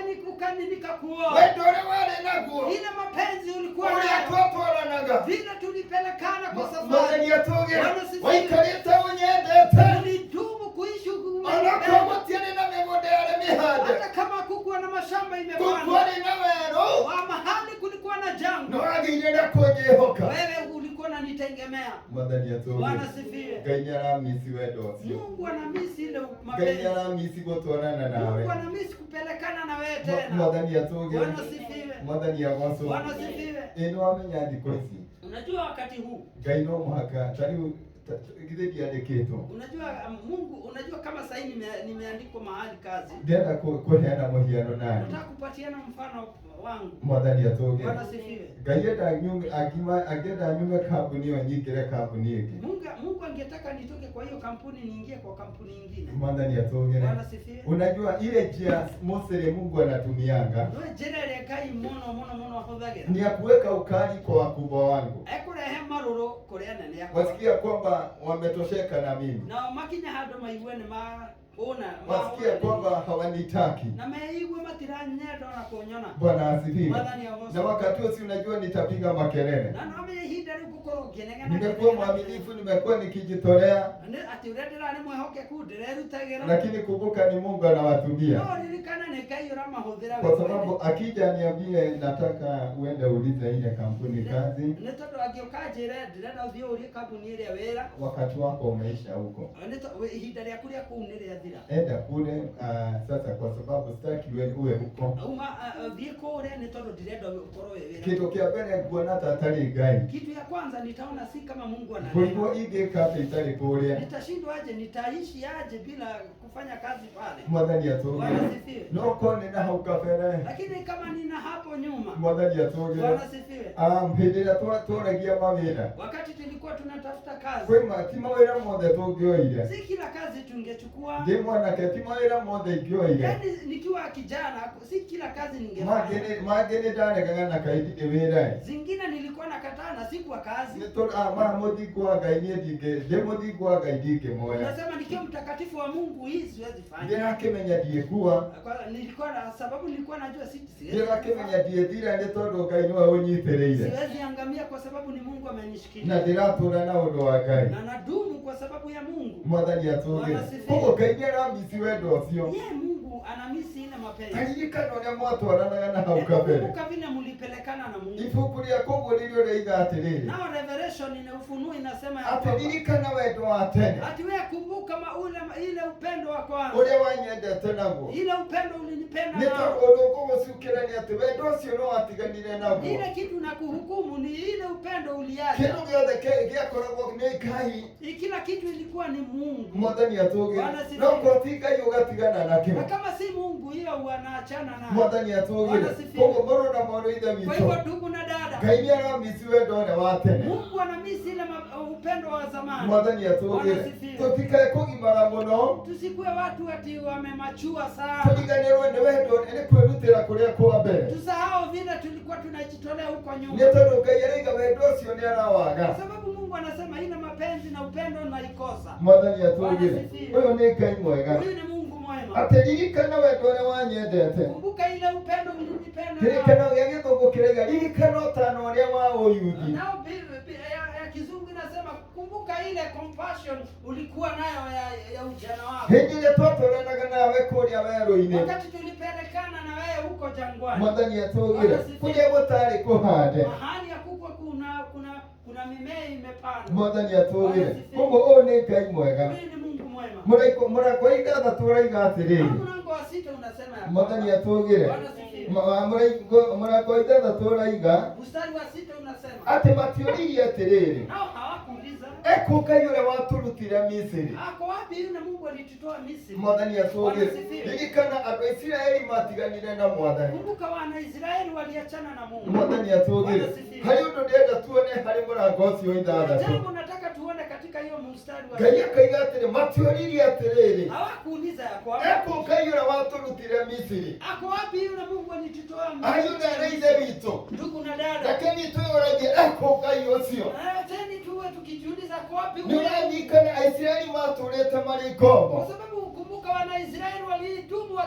nikakuoa. wendo ũrĩa warĩ naguo Ile mapenzi ulikuwa ũrĩa nayo. twatwaranaga Vile tulipelekana kwa safari. Mwathani atugire Bwana asifiwe. waikarĩte ũnyendete Ulidumu kuishi onokorwo gũtiarĩ na mĩgũnda yarĩ mĩhande hata kama kukuwa na mashamba imepandwa. kũkwarĩ na werũ Wa mahali kulikuwa na no jangwa. wagĩire na kũnjĩhoka Wewe ulikuwa unanitegemea. Mwathani Bwana atugire asifiwe. Ngai nĩaramisi wendo ũcio Mungu anamisi ile Ngai mapenzi. nĩaramisi gũtwarana nawe Mungu anamisi kupelekana na wewe tena. Mwathani atugire Bwana asifiwe. Mwathani agocwo Bwana asifiwe. ĩ nĩwamenya thikũ ici Unajua wakati huu, Ngai no mũhaka ta rĩu githĩ ndiandĩkĩtwo unajua Mungu, unajua kama sasa hivi nimeandikwa mahali kazi. ndĩrenda kũheana mũhiano nani Nataka kupatiana mfano wangu. Mwathani atũgĩre Bwana asifiwe. Ngai angĩenda nyume kambuni ĩyo nyingĩre kambuni ĩngĩ Mungu angetaka nitoke kwa hiyo kampuni niingie kwa kampuni nyingine. Mwathani atũgĩre Bwana asifiwe. unajua ile njia Mose Mungu anatumianga Ndio jere ile kai mono hudhagira. ni ya kuweka ukali kwa wakubwa wangu Ekurehe maruru kuria nene yakwa. wasikia kwamba wametosheka na mimi Na makinya handu maigwe ni wasikia kwamba hawanitaki na meigwe matiranyenda na kunyona. Bwana asifiwe Mwathani agocwo. na wakati huo si unajua nitapiga makelele Na no menye ihinda riu gukorwo ngenegena. nimekuwa mwaminifu nimekuwa nikijitolea Ati urenderani mwehokeku ndirerutagira. lakini kumbuka ni Mungu anawatumia No ririkana ni Ngai uramahũthĩra kwa sababu akija niambie nataka uende ulize ile kampuni kazi nĩ tondũ angĩũka njĩre ndĩrenda ũthiĩ ũrie kambuni ĩrĩa wĩra wakati wako umeisha huko ihinda rĩaku rĩa kũu nĩ rĩathira. enda kule sasa kwa sababu sitaki uwe huko Uma thiĩ kũrĩa nĩ tondũ ndirenda ũkorwo wĩ wĩra. kitu kia mbere kuona tatari Ngai Kitu ya kwanza nitaona si kama Mungu kuliko ananena. ingĩka atĩ itarĩ kũrĩa Nitashindwa aje, nitaishi aje bila kufanya kazi pale. Mwathani Bwana atũgĩre asifiwe. no kone na hau kabere Lakini kama nina hapo nyuma. Mwathani Bwana atũgĩre asifiwe. hĩndĩ ĩrĩa tũragia mawĩra Wakati tulikuwa tunatafuta kazi, ti mawĩra mothe tũngĩoire si kila kazi tungechukua. ndĩ mwanake ti mawĩra mothe ingĩoire Yaani nikiwa kijana, si kila kazi ningefanya. mangĩ nĩ ndaregaga na kaingĩ nĩ wĩra Zingine nilikuwa nakataa na sikuwa kazi. mũthingu wa Ngai ndĩ mũthingu wa Ngai ndingĩmoya Unasema nikiwa mtakatifu wa Mungu hii siwezi fanya. ndĩrakĩmenya ndiĩkua Nilikuwa na sababu nilikuwa najua siwezi. ndĩrakĩmenya ndiĩthira nĩ tondũ Ngai nĩwe ũnyitĩrĩire Siwezi angamia kwa sababu ni Mungu amenishikilia. na ndĩratũra na ũndũ wa Ngai Na nadumu kwa sababu ya Mungu. Mwathani atũgĩre koguo Ngai nĩaramisi wendo ũcio Yeye Mungu anamisi ile mapenzi. aririkana ũrĩa mwatwaranaga na hau kabere Kumbuka vile mlipelekana na Mungu. ibuku rĩa koguo rĩrĩ ũrĩiga atĩrĩrĩ Nao Revelation ina ufunuo inasema ya atĩ kwamba ririkana wendo wa tene ati wewe kumbuka ile upendo wa kwanza. ũrĩa wanyendete naguo Ile upendo ulinipenda nĩ nao. tondũ ũndũ ũkũgũcukĩrania atĩ wendo ũcio no watiganire naguo Ile kitu na kuhukumu ni ile upendo uliacha. kĩndũ gĩothe gĩakoragwo nĩ Ngai Kila kitu ilikuwa ni Mungu. Mwathani atũgĩre Bwana asifiwe. no korwo ti Ngai ũgatigana Na nakĩo kama si Mungu hiyo wanaachana na. Mwathani Bwana atũgĩre asifiwe. koguo mũrũ na mwarũ ithe Kwa hivyo witũ ndugu na dada, Ngai nĩaramisi wendo ũrĩa wa tene Mungu anamisi ile upendo wa zamani. Mwathani Bwana atũgĩre asifiwe. tũtikae kũgimara mũno Tusikuwe watu ati wamemachua sana. tũriganĩrwo nĩ wendo nĩ kwĩrutĩra kũrĩa kwa mbere Tusahau vile tulikuwa tunajitolea huko nyuma. nĩ tondũ Ngai araiga wendo ũcio tonera waga. Kwa sababu Mungu anasema ina mapenzi na upendo na ikosa. Mwathani atugire. Uyu ni Ngai mwega. Huyu ni Mungu mwema. Ateririkana wendo ũrĩa wanyendete. Kumbuka ile upendo ulinipenda. Ririkana gĩgĩthũngũ kĩraiga. Ririkana ũtaaro ũrĩa wa ũyuthi. Nao ya kizungu inasema kumbuka ile compassion ulikuwa nayo ya ujana wako. Hĩndĩ ĩrĩa twatwaranaga nawe kũrĩa werũ-inĩ. Wakati tulipelekana na wewe huko jangwani. Mwathani atugire. Kũrĩa gũtarĩ kũhande. Mahali hakukuwa kuna mimea imepandwa. Mwathani atugire. Koguo ũyũ nĩ Ngai mwega. Huyu ni Mungu mwema. Mũrango wa ithathatũ ũraiga atĩrĩrĩ. Mlango wa 6 unasema ya Mwathani atugire. Mũrango wa ithathatũ ũraiga mstari wa 6 unasema atĩ matiũririe atĩrĩrĩ. nao hawakuuliza Eko Ngai ũrĩa watũrutire Misiri. ako wapi yule Mungu alitutoa Misri? Mwathani atugire. Ririkana andũ a Isiraeli matiganire na Mwathani. Kumbuka wana Israeli waliachana na Mungu. Mwathani atugire. Harĩ ũndũ ndĩrenda tuone harĩ mũrango ũcio wa ithathatũ. Jambo nataka tuone katika hiyo mstari wa Ngai akaiga atĩrĩ matiũririe atĩrĩrĩ. hawakuuliza yako Eko Ngai ũrĩa watũrutire Misiri. ako wapi yule Mungu alitutoa Ayuda na ithe witũ. Ndugu na dada, Lakini twĩyũragie eko Ngai ũcio. teni tuwe tukijiuliza ako wapi Nĩ huyo? ũraririkana Aisiraeli matũrĩte marĩ Kwa ngombo. sababu kumbuka wana Israeli walitumwa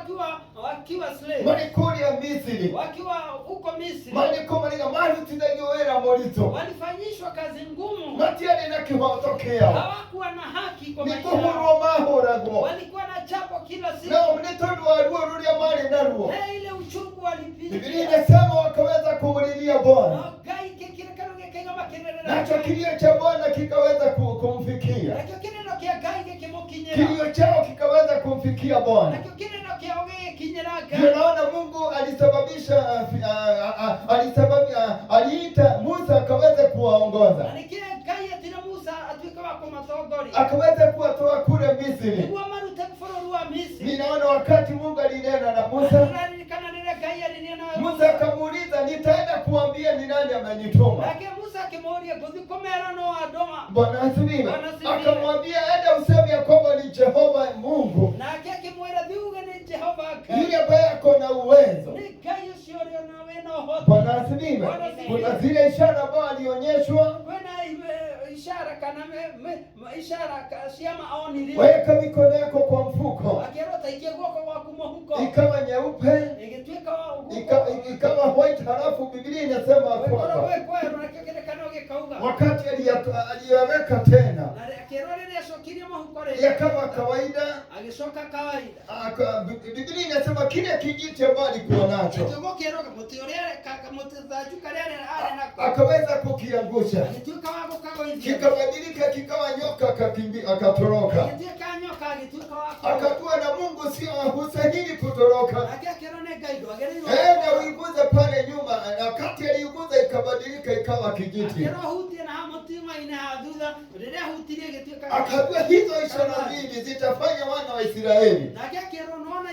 wakiwa slave, Marĩ kũrĩa Misiri. wakiwa huko Misri, Marĩ kũmariga marutithagio wĩra mũritũ. walifanyishwa kazi ngumu, Matiarĩ na kĩhoto kĩao. hawakuwa na haki kwa Nĩ maisha yao, kũhũrwo mahũragwo. walikuwa na chapo kila siku, Nao nĩ tondũ wa ruo rũrĩa marĩ naruo. na ile uchungu Biblia walipitia. inasema wakaweza kumlilia Bwana. Ngai kekirikano gekega makelele Nacho kilio cha Bwana kikaweza kumfikia. nakyo kineno kya Ngai gekimukinyira, Kilio chao kikaweza kumfikia Bwana. nakyo kineno kya gekinyira Ndio Ngai. naona Mungu aliita Musa akaweza kuwaongoza. Anikia Ngai atira Musa atuika wako matogori, Akaweza kuwatoa kule Misri. niguo marute bũrũri wa Misri. Ninaona wakati Mungu alinena na Musa, Kana rĩrĩa Ngai alinena na Musa akamuuliza, nitaenda kuambia ni nani amenituma. nake Musa akimũria ngũthi kũmera no andũ Bwana asifiwe. Bwana asifiwe. Akamwambia, enda useme ya kwamba ni Jehova Mungu nake akimwĩra thiuge nĩ Jehova Ngai, yule ambaye ako na uwezo. nĩ Ngai ũcio ũrĩa nawe na ũhoti. Bwana asifiwe. Bwana asifiwe. Kuna zile ishara ambazo alionyeshwa, Kwĩna ishara kana ishara cia maonire, weka mikono yako kwa mfuko, akĩrwo taikie guoko gwaku mũhuko, ikawa nyeupe, ĩgĩtuĩka ikawa white. Halafu Biblia inasema gũkorwo kwamba gwĩ kwerũ, nakĩo kĩrĩkanĩro gĩkauga, wakati aliyaweka tena na akĩrwo rĩrĩa acokirie mũhuko rĩngĩ, yakawa kawaida. agĩcoka kawaida. Biblia inasema kile kijiti ambacho alikuwa nacho Gũkĩrwo mũtĩ ũrĩa mũtĩ thanju karĩa arĩ nako, akaweza kukiangusha, agĩtuĩka wa gũkagũithia, kikabadilika kikawa nyoka, akatoroka. agĩtuĩka nyoka, agĩtuĩka wa kũgũa. Akajua na Mungu sio hustahili kutoroka. Nake akĩrwo nĩ Ngai ndwagĩrĩirwo Enda gũkua. uiguze pale nyuma, na wakati aliiguza ikabadilika ikawa kijiti. Akĩrwo hutie na ha mũtima-inĩ ha thutha, rĩrĩa ahutirie gĩtuĩka Akajua hizo ishara mbili zitafanya wana wa Israeli nake akĩrwo nona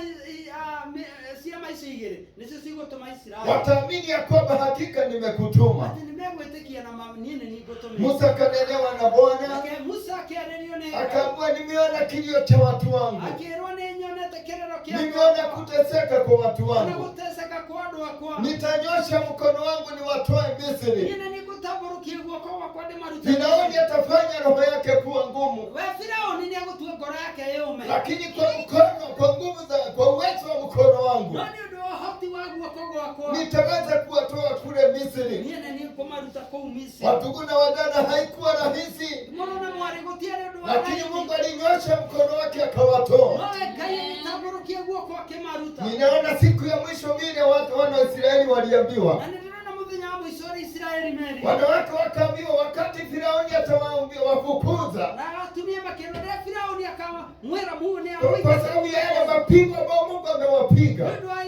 ciama ici igĩrĩ nĩcio cigũtũma Isiraeli wataamini ya kwamba hakika nimekutuma. atĩ nĩmegwĩtĩkia na niĩ nĩ ningũtũmĩte. Musa akanelewa na Bwana, Nake Musa akĩarĩrio nĩ Ngai, akaambiwa nimeona kilio cha watu wangu, akĩrwo nĩ nyonete kĩrĩro kĩa nimeona kuteseka kwa watu na wangu, gũteseka kwa andũ akwa, nitanyosha mkono wangu niwatoe Misri. niĩ nĩ nĩngũtambũrũkia guoko gwakwa ndĩmarute Firauni atafanya roho yake kuwa ngumu, we Firaũni nĩegũtua ngoro yake yũme, lakini kwa nguvu kwa uwezo wa mkono wangu no nĩ ũndũ wa ũhoti wa guoko gwakwa nitaweza kuwatoa kule Misri. niĩ nĩ nĩngũmaruta kũu Misri. Watugu na wadada, haikuwa rahisi, Mũrũ na mwarĩ gũtiarĩ ũndũ wa lakini raithi. Mungu alinyosha mkono wake akawatoa. Nowe Ngai agĩtambũrũkia guoko akĩmaruta. Ninaona siku ya mwisho vile watu wana wa Israeli waliambiwa, Na nĩ ndĩrona mũthenya wa mũico ũrĩa Isiraeli merĩ. wanawake wakaambiwa, wakati Firauni atawaambia wafukuza, Na atumia makĩrwo rĩrĩa Firaũni akamwĩra nĩ kwa sababu ya yale mapigo ambayo Mungu amewapiga, nĩ ũndũ wa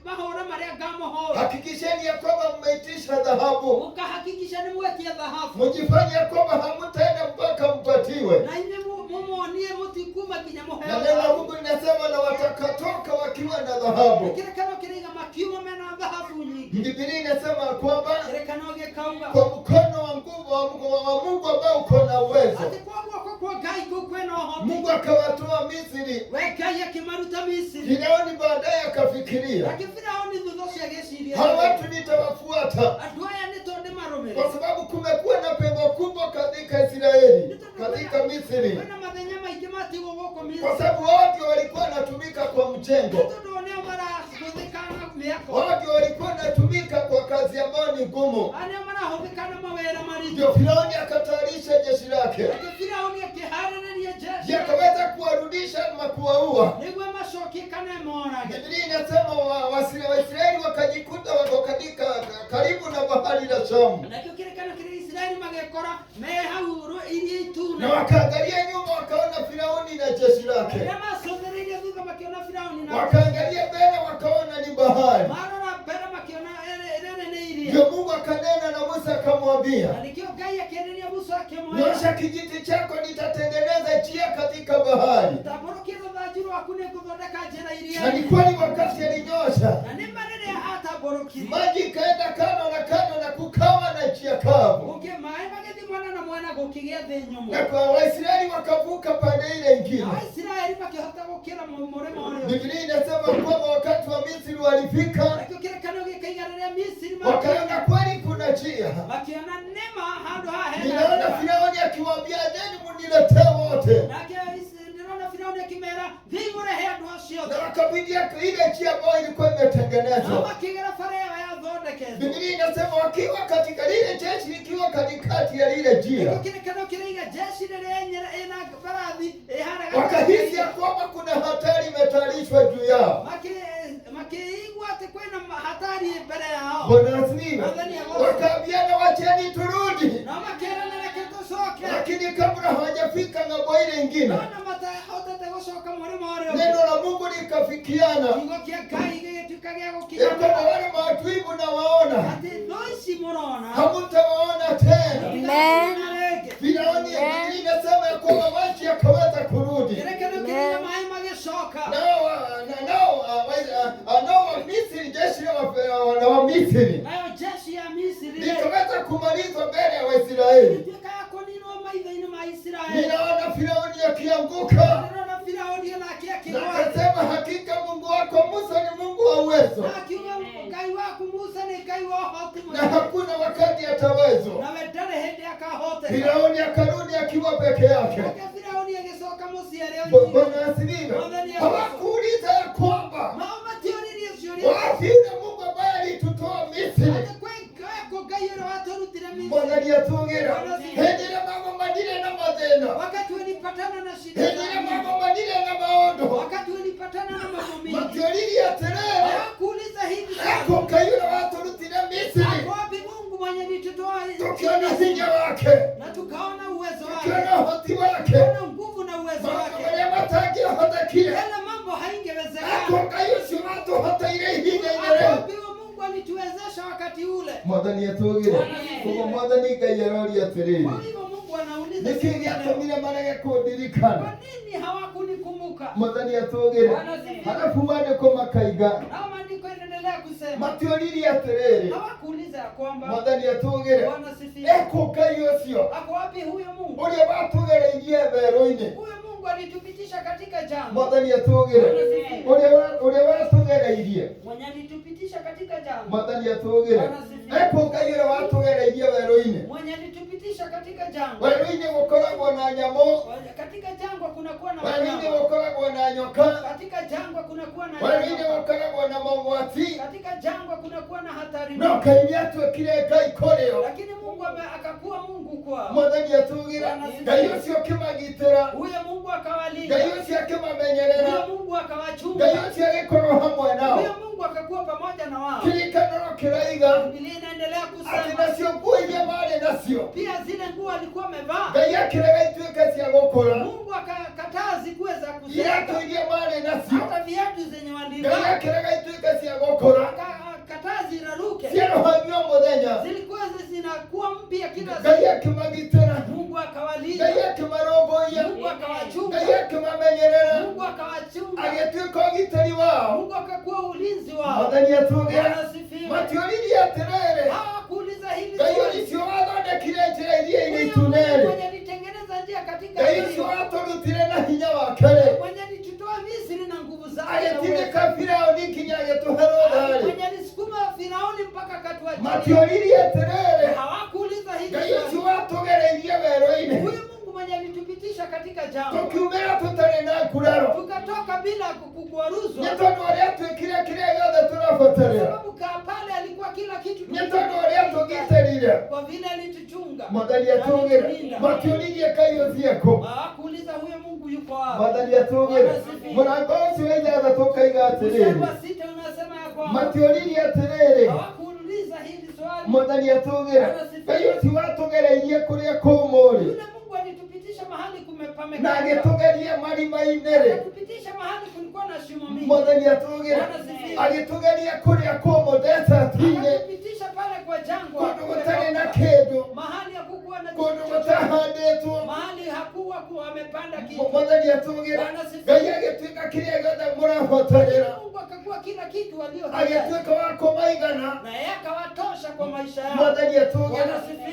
mahũra marĩa ngamũhũra, hakikisheni ya kwamba mmeitisha dhahabu, mũkahakikisha nĩ mwetia thahabu, mjifanye ya kwamba hamtaenda mpaka mpatiwe. na inyuĩ mũmonie mũtikuma nginya mũheo Na neno la thahabu. Mungu linasema na watakatoka wakiwa na dhahabu. Kĩrĩkanĩro kĩraiga makiuma mena thahabu nyingĩ. Biblia inasema kwamba Kĩrĩkanĩro gĩkauga kwa mkono wa nguvu wa Mungu ambao uko na uwezo, atĩ kwa guoko kwa Ngai kũu kwĩna ũhoti, Mungu akawatoa Misri. we Ngai akĩmaruta Misri. Firauni baadaye akafikiria, Nake Firaũni thutha ũcio agĩciria, hawa watu nitawafuata, andũ aya nĩ tondũ kwa marũmĩrĩre, sababu Misri, Kuna mathenya maingĩ matigwo gũkũ Misri. kwa sababu wao ndio walikuwa wanatumika kwa mjengo, Tondũ nĩo marahũthĩka na mĩako. wao ndio walikuwa wanatumika kwa kazi ambayo ni ngumu. Arĩa marahũthĩka na mawĩra maritũ. Ndio Firauni akatayarisha jeshi lake, Nake Firaũni akĩharĩrĩria jeshi. yakaweza kuwarudisha na kuwaua. Nĩguo macokie kana morage. Biblia inasema Waisraeli wakajikuta wako katika karibu na bahari la Shamu, Nakĩo kĩrĩkanĩro kĩrĩa Isiraeli magekora me hau iria itune. na wakaangalia nyuma wakaona Firauni na jeshi lake, Rĩrĩa macũthĩrĩirie thutha makĩona Firaũni na wakaangalia mbele wakaona ni bahari. marora mbere makĩona rĩrĩ nĩ iria. Ndio Mungu akanena na Musa akamwambia, Na nĩkĩo Ngai akĩarĩria Musa akĩmwĩra, nyosha kijiti chako nitatengeneza njia katika bahari. tambũrũkia rũthanju rwaku nĩngũthondeka njĩra Na iria. ni kweli wakati alinyosha, Na nĩ ma rĩrĩa atambũrũkirie maji ikaenda kando na kando na kukawa na njia kavu, gũkĩ maĩ magĩthiĩ mwena na mwena gũkĩgĩa thĩ nyũmũ. na kwa Waisraeli wakavuka pande ile ingine. Na Aisiraeli makĩhota gũkĩra mũrĩmo ũrĩa. Biblia inasema kwamba wakati wa Misri walifika, Nakĩo kĩrĩkanĩro gĩkaiga rĩrĩa Misiri wakaona kweli kuna njia. makĩona nĩma handũ haha hena Ninaona njĩra. Firauni akiwaambia, jeni muniletee wote, Nake ndĩrona Firaũni akĩmera thiĩ mũrehe andũ acio na othe. wakapitia ile njia ambayo ilikuwa imetengenezwa. Nao makĩgera bara ĩyo yathondeketwo. Biblia inasema wakiwa katika lile jeshi likiwa katikati ya lile njia, Nakĩo kĩrĩkanĩro kĩraiga jeshi rĩrĩa ĩna mbarathi ĩhana wakahisi ya kwamba kuna hatari imetayarishwa juu yao. makĩigua atĩ kwĩna hatari mbere yao. Bwana asifiwe. Wakaambiana, wacheni turudi, Nao makĩĩrana reke tũcoke. lakini kabla hawajafika ng'ambo ile ingine, Nona matahotete gũcoka mũrĩmo ũrĩa ũngĩ. neno la Mungu likafikiana Kiugo kĩa Ngai gĩgĩtuĩka gĩa ya kwamba gũkinyana wale maadui mnawaona atĩ thũ ici mũrona hamtawaona tena. Amen. Firauni, Biblia inasema ya kwamba maji yakaweza kurudi, Kĩrĩkanĩro kĩrĩa maĩ magĩcoka. nao wa Misri, jeshi la wa Misri Nayo jeshi ya Misri likaweza kumalizwa mbele ya Waisraeli. ĩtuĩka ya kũninwo maitho-inĩ ma Isiraeli. Ninaona Firauni akianguka Ndĩrona Firaũni onake na akĩgwa. akasema, hakika Mungu wako Musa ni Mungu wa uwezo, Na akiuga Ngai waku Musa nĩ Ngai wa ũhoti na mũnene. hakuna wakati atawezwa. Nawe ndarĩ hĩndĩ akahoteka. Firauni akarudi akiwa peke yake. Nake Firaũni agĩcoka mũciĩ arĩ o Bwana asifiwe. Hawakuuliza ya kwamba Mao matioririe ciũria. wapi yule Mungu ambaye alitutoa Misri. Atĩ kwĩ Ngai ũrĩa watũrutire Misri. Bwana aliyatugira hendire mambo madile na madhena, Wakati ulipatana na shida hendire zangu. mambo madile na maondo, Wakati ulipatana na mambo mingi. matiolili ya terere Hawakuuliza hivi ako sasa. kayule waturutire Misri, Ako wapi Mungu mwenye alitutoa tukiona hinya wake, na tukaona uwezo tukiona wake. hoti wake, Tukaona nguvu na uwezo mambo wake. wale mataki hata kile Yale mambo ako haingewezekana. kayusi watu hata ile hinya Ako ile. wapi huyo Mungu alituwezesha wakati ule. Mwathani atugire kuko Mwathani Ngai arori atiriri, Kwa hivyo Mungu anauliza niki siku ya leo, giatumire marege kundirikana. kwa nini hawakunikumbuka? Mwathani atugire halafu maandiko makaiga Nao maandiko yanaendelea kusema matiolili atiriri. hawakuuliza ya kwamba Mwathani atugire Bwana sifiwe. eko Ngai ucio Ako wapi huyo Mungu? uria watugereirie werũ-inĩ. Huyo Mungu alitupitisha katika jangwa. Mwathani atugire uria watugereirie. Mwenye alitupitisha katika jangwa. Mwathani atugire eko Ngai uria watugereirie werũ-inĩ. Mwenye alitupitisha katika jangwa. Werũ-inĩ gũkoragwo na nyamũ, Katika jangwa kunakuwa na werũ-inĩ wanyama. gũkoragwo na nyoka, Katika jangwa kunakuwa na werũ-inĩ nyoka. gũkoragwo na mogwati, Katika jangwa kunakuwa na hatari. no Ngai nĩatuĩkire Ngai kũrĩ o. Lakini Mungu akakuwa Mungu kwao. Mwathani atugire Ngai ũcio akĩmagitĩra, Huyo Mungu akawalinda. Ngai ũcio akĩmamenyerera, Huyo Mungu Ngai akawachunga. ũcio agĩkorwo hamwe nao. Huyo Mungu akakuwa pamoja na wao. Kĩrĩkanĩro kĩraiga Biblia inaendelea atĩ kusema nacio nguo iria marĩ nacio pia zile nguo alikuwa amevaa. Ngai akĩrega ituĩke cia gũkũra. Mungu akakataa zikuwe za Iratũ kuzeeka. iria marĩ nacio Hata viatu zenye Ngai walivaa akĩrega ituĩke cia gũkũra, akakataa ziraruke. ciarũhagio mũthenya. Zilikuwa zinakuwa mpya kila Ngai siku. akĩmagitĩra, Mungu akawalinda. Ngai akĩmarũmbũiya, Mungu akawachunga. Ngai akĩmamenyerera, Mungu akawachunga. agĩtuĩka ũgitĩri wao. Mungu akakuwa ulinzi wao. Mwathani atugire Bwana asifiwe. matioririe atĩrĩrĩ, Hawakuuliza hili Ngai swali. ũcio wathondekire njĩra iria-inĩ Huyo ituneri, mwenye alitengeneza njia katika Ngai hiyo. ũcio watũrutire na hinya wake, Mwenye alitutoa Misri na nguvu zake. agĩtindĩka Firaũni nginya agĩtũhe rũtharĩ. Mwenye alisukuma Firauni mpaka akatuachia. Matioririe atĩrĩrĩ, Hawakuuliza hili Ngai ũcio swali. watũgereirie werũ-inĩ, Huyu Mungu mwenye alitupitisha katika katika jambo. tukiumira tutari na kuraro Tukatoka bila kukwaruzwa. nitondo oria twikire kiria giothe turabatarira Sababu pale alikuwa kila kitu. nitondo oria tugiterire Kwa vile alituchunga. Mwathani atugire mationirie kaio ciako Hakuuliza huyo Mungu yuko wapi. Mwathani atugire murango ucio wa ithatha tukaiga atiriri Mstari wa 6 unasema ya kwamba mationirie atiriri hawakuuliza hili swali. Mwathani atugire kaio ci watugereirie kuria kumuri Yule Mungu alitupitisha mahali kumepameka. na agitugeria marima-iniri Alitupitisha mahali kulikuwa na shimo mingi. Mwathani atugire agitugeria kuria kumu desert-ini Alitupitisha pale kwa jangwa. kundu gutari na kindu Mahali hakukuwa na kundu kitu chochote. gutahanditwo Mahali hakuwa amepanda kitu. Mwathani atugire Ngai agituika kiria giothe murabatarira Mungu akakuwa kila kitu walio agituika wa kumaigana na yeye akawatosha kwa maisha yao. Mwathani atugire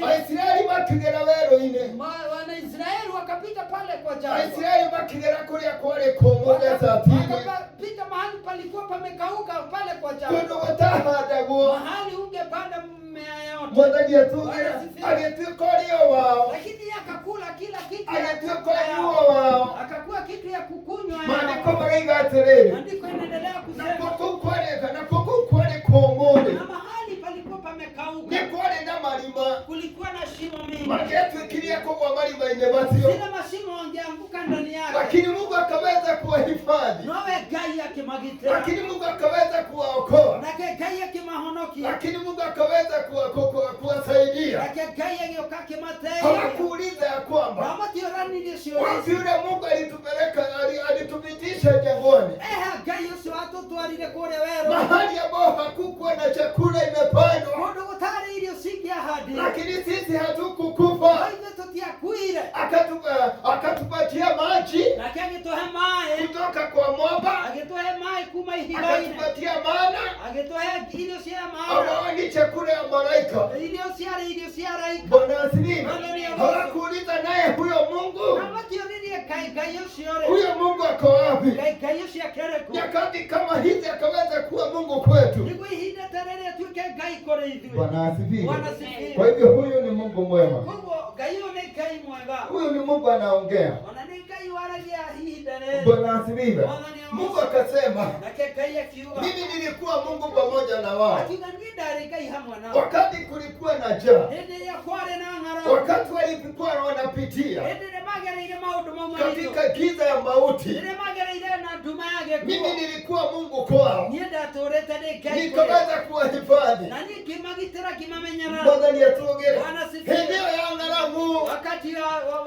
Aisiraeli makigera werũ-inĩ Wanaisraeli wakapita pale kwa jangwa. Aisiraeli makigera kuria kwari kũmũ desert-ini Wakapita mahali palikuwa pamekauka pale kwa jangwa. kundu gutahandagwo Mahali ungepanda mmea yote. Mwathani atugire agituika ũrio wao Lakini yeye akakula kila kitu. agituika ũrio wao Akakuwa kitu ya kukunywa. maandĩko maraiga atiriri Maandiko inaendelea na kusema kũkũ kwari kũmũ-rĩ na mahali palikuwa pamekauka. nĩ kwarĩ na marima Kulikuwa na shimo mingi. magetwĩkirie kũgwa marima-inĩ macio Zile mashimo wangeanguka ndani yake. lakini Mungu akaweza kuwahifadhi Nowe Ngai akimagitira. lakini Mungu akaweza kuwaokoa Nake Ngai akimahonokia. lakini Mungu akaweza kuwasaidia Nake Ngai agĩũka akĩmateithia. hawakuuliza ya kwamba Wamatioranirie ciũria wapi ici. yule Mungu alitupitisha jangwani Ngai ũcio atũtwarire kũrĩa werũ. mahali ambao hakukuwa na chakula imepandwa Kũndũ gũtarĩ irio cingĩahandirwo. lakini sisi hatukukufa Ithuĩ tũtiakuire. akatupatia maji Nake agĩtũhe maaĩ. kutoka kwa mwamba Agĩtũhe maaĩ kuma ihiga-inĩ. akatupatia mana Agĩtũhe irio cia maana. ambao ni chakula ya malaika. Irio cia raika. Bwana asifiwe. Hawakuuliza naye huyo Mungu, Na matioririe Ngai ũcio rĩ. huyo Mungu ako wapi? Ngai ũcio akĩrĩ kũ? Nyakati kama hizi akaweza kuwa Mungu kwetu. Nĩguo ihinda ta rĩrĩ atuĩke Ngai kũrĩ ithuĩ. Bwana asifiwe. Bwana asifiwe. Kwa hivyo huyu ni Mungu mwema, Koguo Ngai ũyũ nĩ Ngai mwega. huyu ni Mungu anaongea. Ona nĩ Ngai waragia ihinda rĩrĩ. Bwana asifiwe. Mungu akasema, Nake Ngai akiuga. mimi nilikuwa Mungu pamoja na wao Akiuga niĩ ndarĩ Ngai hamwe nao. wakati kulikuwa na njaa, Hĩndĩ ĩrĩa kwarĩ na ng'aragu. wakati walikuwa wanapitia Hĩndĩ ĩrĩa magereire maũndũ mau maritũ. katika giza ya mauti. Rĩrĩa magereire na nduma ya gĩkuũ. Mimi nilikuwa Mungu kwao, Niĩ ndatũũrĩte ndĩ Ngai kũrĩ. nikaweza kuwahifadhi. Na niĩ ngĩmagitĩra ngĩmamenyerera. Mwathani atugire Bwana asifiwe. hĩndĩ ĩyo ya ng'aragu Wakati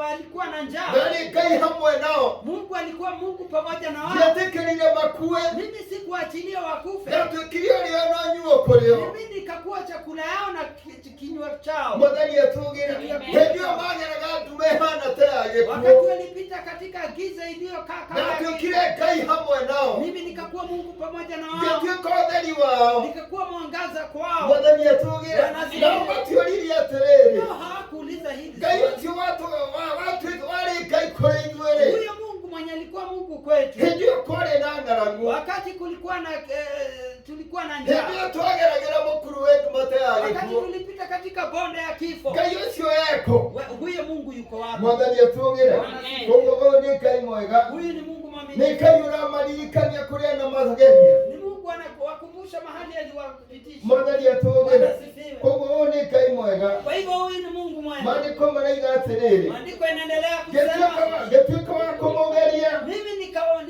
walikuwa na njaa. ndarĩ Ngai hamwe nao, Mungu alikuwa Mungu pamoja na wao. ndietĩkĩrire makue, Mimi sikuachilia wakufe. ndatwĩkire ũrĩo na nyuo kũrĩo. Mimi nikakuwa chakula yao na kinywa chao. Mwathani atugire hĩndĩ ĩyo mageraga nduma ĩhana ta ya Wakati gĩkuũ, walipita katika giza iliyokaa kama ndatwĩkire Ngai hamwe nao, mimi nikakuwa Mungu pamoja na wao. ngĩtuĩka ũtheri wao. Nikakuwa mwangaza kwao. Mwathani atugire nao matioririe atĩrĩrĩ, Nao hawakuuliza hili. Ngai ũcio warĩ Ngai kũrĩ ithuĩ-rĩ, Huyo Mungu mwenye alikuwa Mungu kwetu. hĩndĩ ĩyo kwarĩ na ng'aragu, Wakati kulikuwa na tulikuwa na hĩndĩ njaa. ĩyo twageragĩra mũkuru wetu mata ya Wakati gĩkuũ. tulipita katika bonde ya kifo. Ngai ũcio eko. Huyo Mungu yuko wapi? Mwathani atugire koguo ũyũ nĩ Ngai mwega, Huyu ni Mungu nĩ mwaminifu. Ngai ũramaririkania kũrĩa na mageria. Ni Mungu anakuwakumbusha mahali aliwapitisha. Mwathani atugire koguo ũyũ nĩ Ngai mwega. Kwa hivyo huyu ni Mungu mwema. Maandĩko maraiga atĩrĩrĩ, Maandiko yanaendelea kusema ngĩtuĩka wa kũmũgeria mimi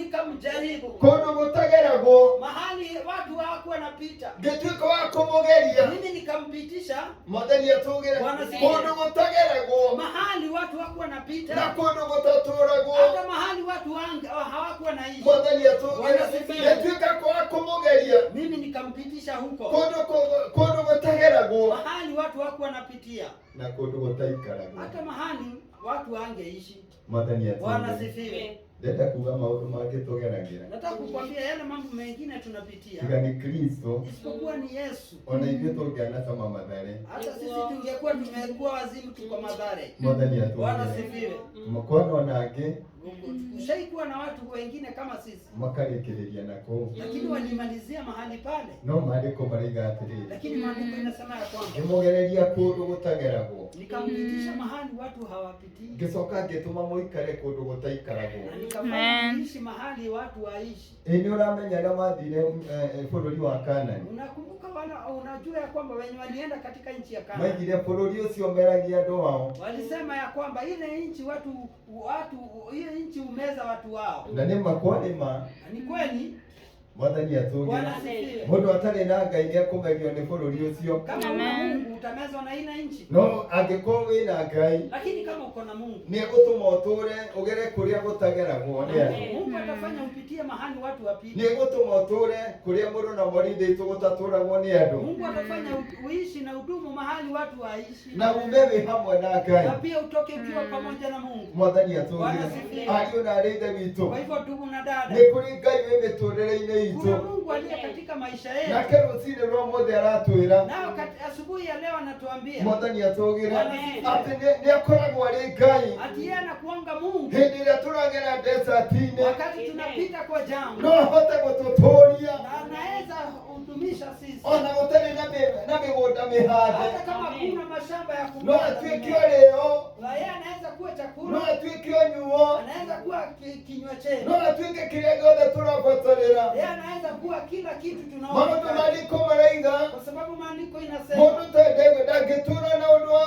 nikamjaribu kũndũ gũtageragwo, mahali watu hawakuwa napita. ngĩtuĩka wa kũmũgeria. Mimi nikampitisha Mwathani atugire kũndũ gũtageragwo mahali watu hawakuwa napita. na kũndũ gũtatũragwo. Hata mahali watu hawakuwa naishi. Mwathani atugire ngĩtuĩka wa kũmũgeria Mimi nikampitisha huko kũndũ gũtageragwo mahali watu hawakuwa napitia. na kũndũ gũtaikaragwo. Hata mahali watu hangeishi. Mwathani Bwana atugire asifiwe. ndenda kuga maundu mangĩ tũgeragĩra Nataka kukwambia yale mambo mengine tunapitia. tiga nĩ Kristo Isipokuwa ni Yesu. ona ithuĩ tũngĩanacama matharĩ Hata sisi tungekuwa tumekuwa wazimu tuko Mathare. Mwathani Bwana atũgĩre sifiwe. makona ona angĩ Ushaikuwa na watu wengine kama sisi. makarĩkĩrĩria nakũu Lakini walimalizia mahali pale. no maandĩko maraiga atĩrĩrĩ Lakini maandiko inasema ya kwamba ngĩmũgereria kũndũ gũtageragwo nikampitisha mahali watu hawapitii. ngĩcoka ngĩtũma mũikare kũndũ gũtaikaragwo Na nikafanya kuishi mahali watu waishi. ĩ nĩ ũramenya arĩa mathire bũrũri wa Kanani Unakumbuka unajua ya kwamba wenye walienda katika nchi ya Kanaani. maigire bũrũri ũcio meragia andũ wao Walisema ya kwamba ile nchi watu hiyo nchi umeza watu wao. na nĩ makwarĩma Na ni kweli. Mwathani atũgĩre Bwana asifiwe. mũndũ atarĩ na Ngai nĩekũmerio nĩ bũrũri ũcio Kama una Mungu utamezwa na ile nchi. no angĩkorwo wĩna Ngai Lakini kama uko na Mungu, nĩegũtũma ũtũũre ũgere kũrĩa gũtageragwo nĩ andũ Mungu atafanya upitie mahali watu wapite. nĩegũtũma ũtũũre kũrĩa mũndũ na morithĩtũ gũtatũragwo nĩ andũ Mungu atafanya uishi na udumu mahali watu waishi. na ume wĩ hamwe na Ngai Na pia utoke ukiwa pamoja na Mungu. Mwathani Bwana atũgĩre asifiwe. ariũ na arĩ ithe witũ Kwa hivyo ndugu na dada, nĩ kũrĩ Ngai wĩ mĩtũũrĩre-inĩ kuna itũ Mungu aliye katika maisha yetu. nake rũcinĩ rwa mũthĩ aratwĩra Nao asubuhi ya leo anatuambia Mwathani atũgĩre Amen. atĩ nĩakoragwo arĩ Ngai ati yeye anakuanga Mungu hĩndĩ ĩrĩa tũragera desert-inĩ wakati tunapita kwa no jangwa, ahote gũtũtũũria na anaweza kudumisha sisi ona gũtarĩ na mĩgũnda mĩhande hata kama kuna mashamba ya no kupanda. atuĩke ũrĩo Na yeye anaweza kuwa no chakula, atuĩke ũnyuo anaweza kuwa kinywa chetu, no atuĩke kĩrĩa gĩothe tũrabatarĩra yeye anaweza kuwa kila kitu maũndũ tunaohitaji, maandĩko maraiga kwa sababu maandiko inasema mũndũ ta ndangĩtũũra na ũndũ wa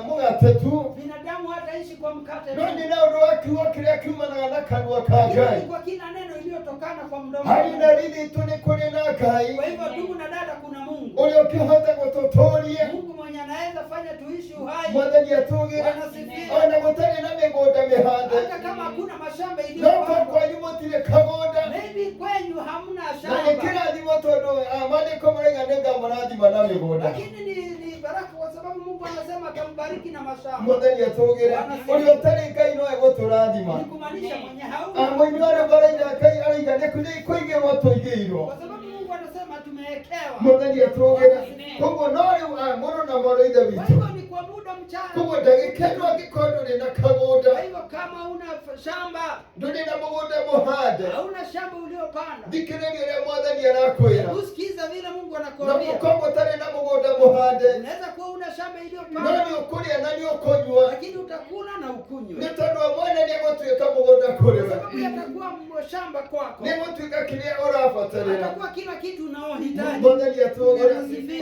mũgate tu binadamu hataishi kwa mkate no tu, nĩ na ũndũ wa kiugo kĩrĩa kiumanaga na kanua ka lakini Ngai kwa kila neno iliyotokana kwa mdomo. harĩ na rithiitũ nĩ kũrĩ na Ngai Kwa hivyo ndugu na dada, kuna Mungu, ũrĩa ũkĩhota gũtũtũũria Mungu mwenye anaweza fanya tuishi uhai. Mwathani atũgĩre Bwana asifiwe. ona gũtarĩ na mĩgũnda mĩhande Hata kama hakuna mashamba no iliyopandwa, kwanyu mũtirĩ kagũnda maybe kwenyu hamna na nĩ shamba, kĩrathimo tondũ maandĩko maraiga nĩngamũrathima na mĩgũnda lakini ni baraka, kwa sababu Mungu anasema atambariki na mashamba. Mwathani atũgĩre ũrĩa ũtarĩ Ngai no egũtũrathima Ni kumaanisha mwenye hauna, mũini ũrĩa maraiga Ngai araiga nĩ kũigĩrwo tũigĩirwo kwa sababu Mungu anasema tumewekewa. Mwathani atũgĩre koguo no rĩu mũndũ na mwarĩ ithe Kwa witũ hivyo ni kwa muda mchana. koguo ndagĩkenwo angĩkorwo ndũrĩ na kagũnda Kwa hivyo kama una shamba, ndũrĩ na mũgũnda mũhande hauna shamba uliopanda, thikĩrĩria ũrĩa Mwathani arakwĩra usikiza vile Mungu na anakuambia. mũkorwo mũtarĩ na mũgũnda mũhande Unaweza kuwa una shamba no iliyopanda, nĩ ũkũrĩa na nĩ ũkũnyua lakini utakula na ukunywe, nĩ tondũ we mwene nĩ egũtuĩka mũgũnda kũrĩ kwa we sababu yatakuwa shamba kwako, nĩ egũtuĩka kĩrĩa ũrabatarĩra atakuwa kila kitu unaohitaji. Mwathani atũgĩre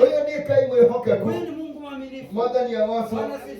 ũyũ nĩ Ngai mwĩhokeku Huyu ni Mungu mwaminifu. Mwathani agoco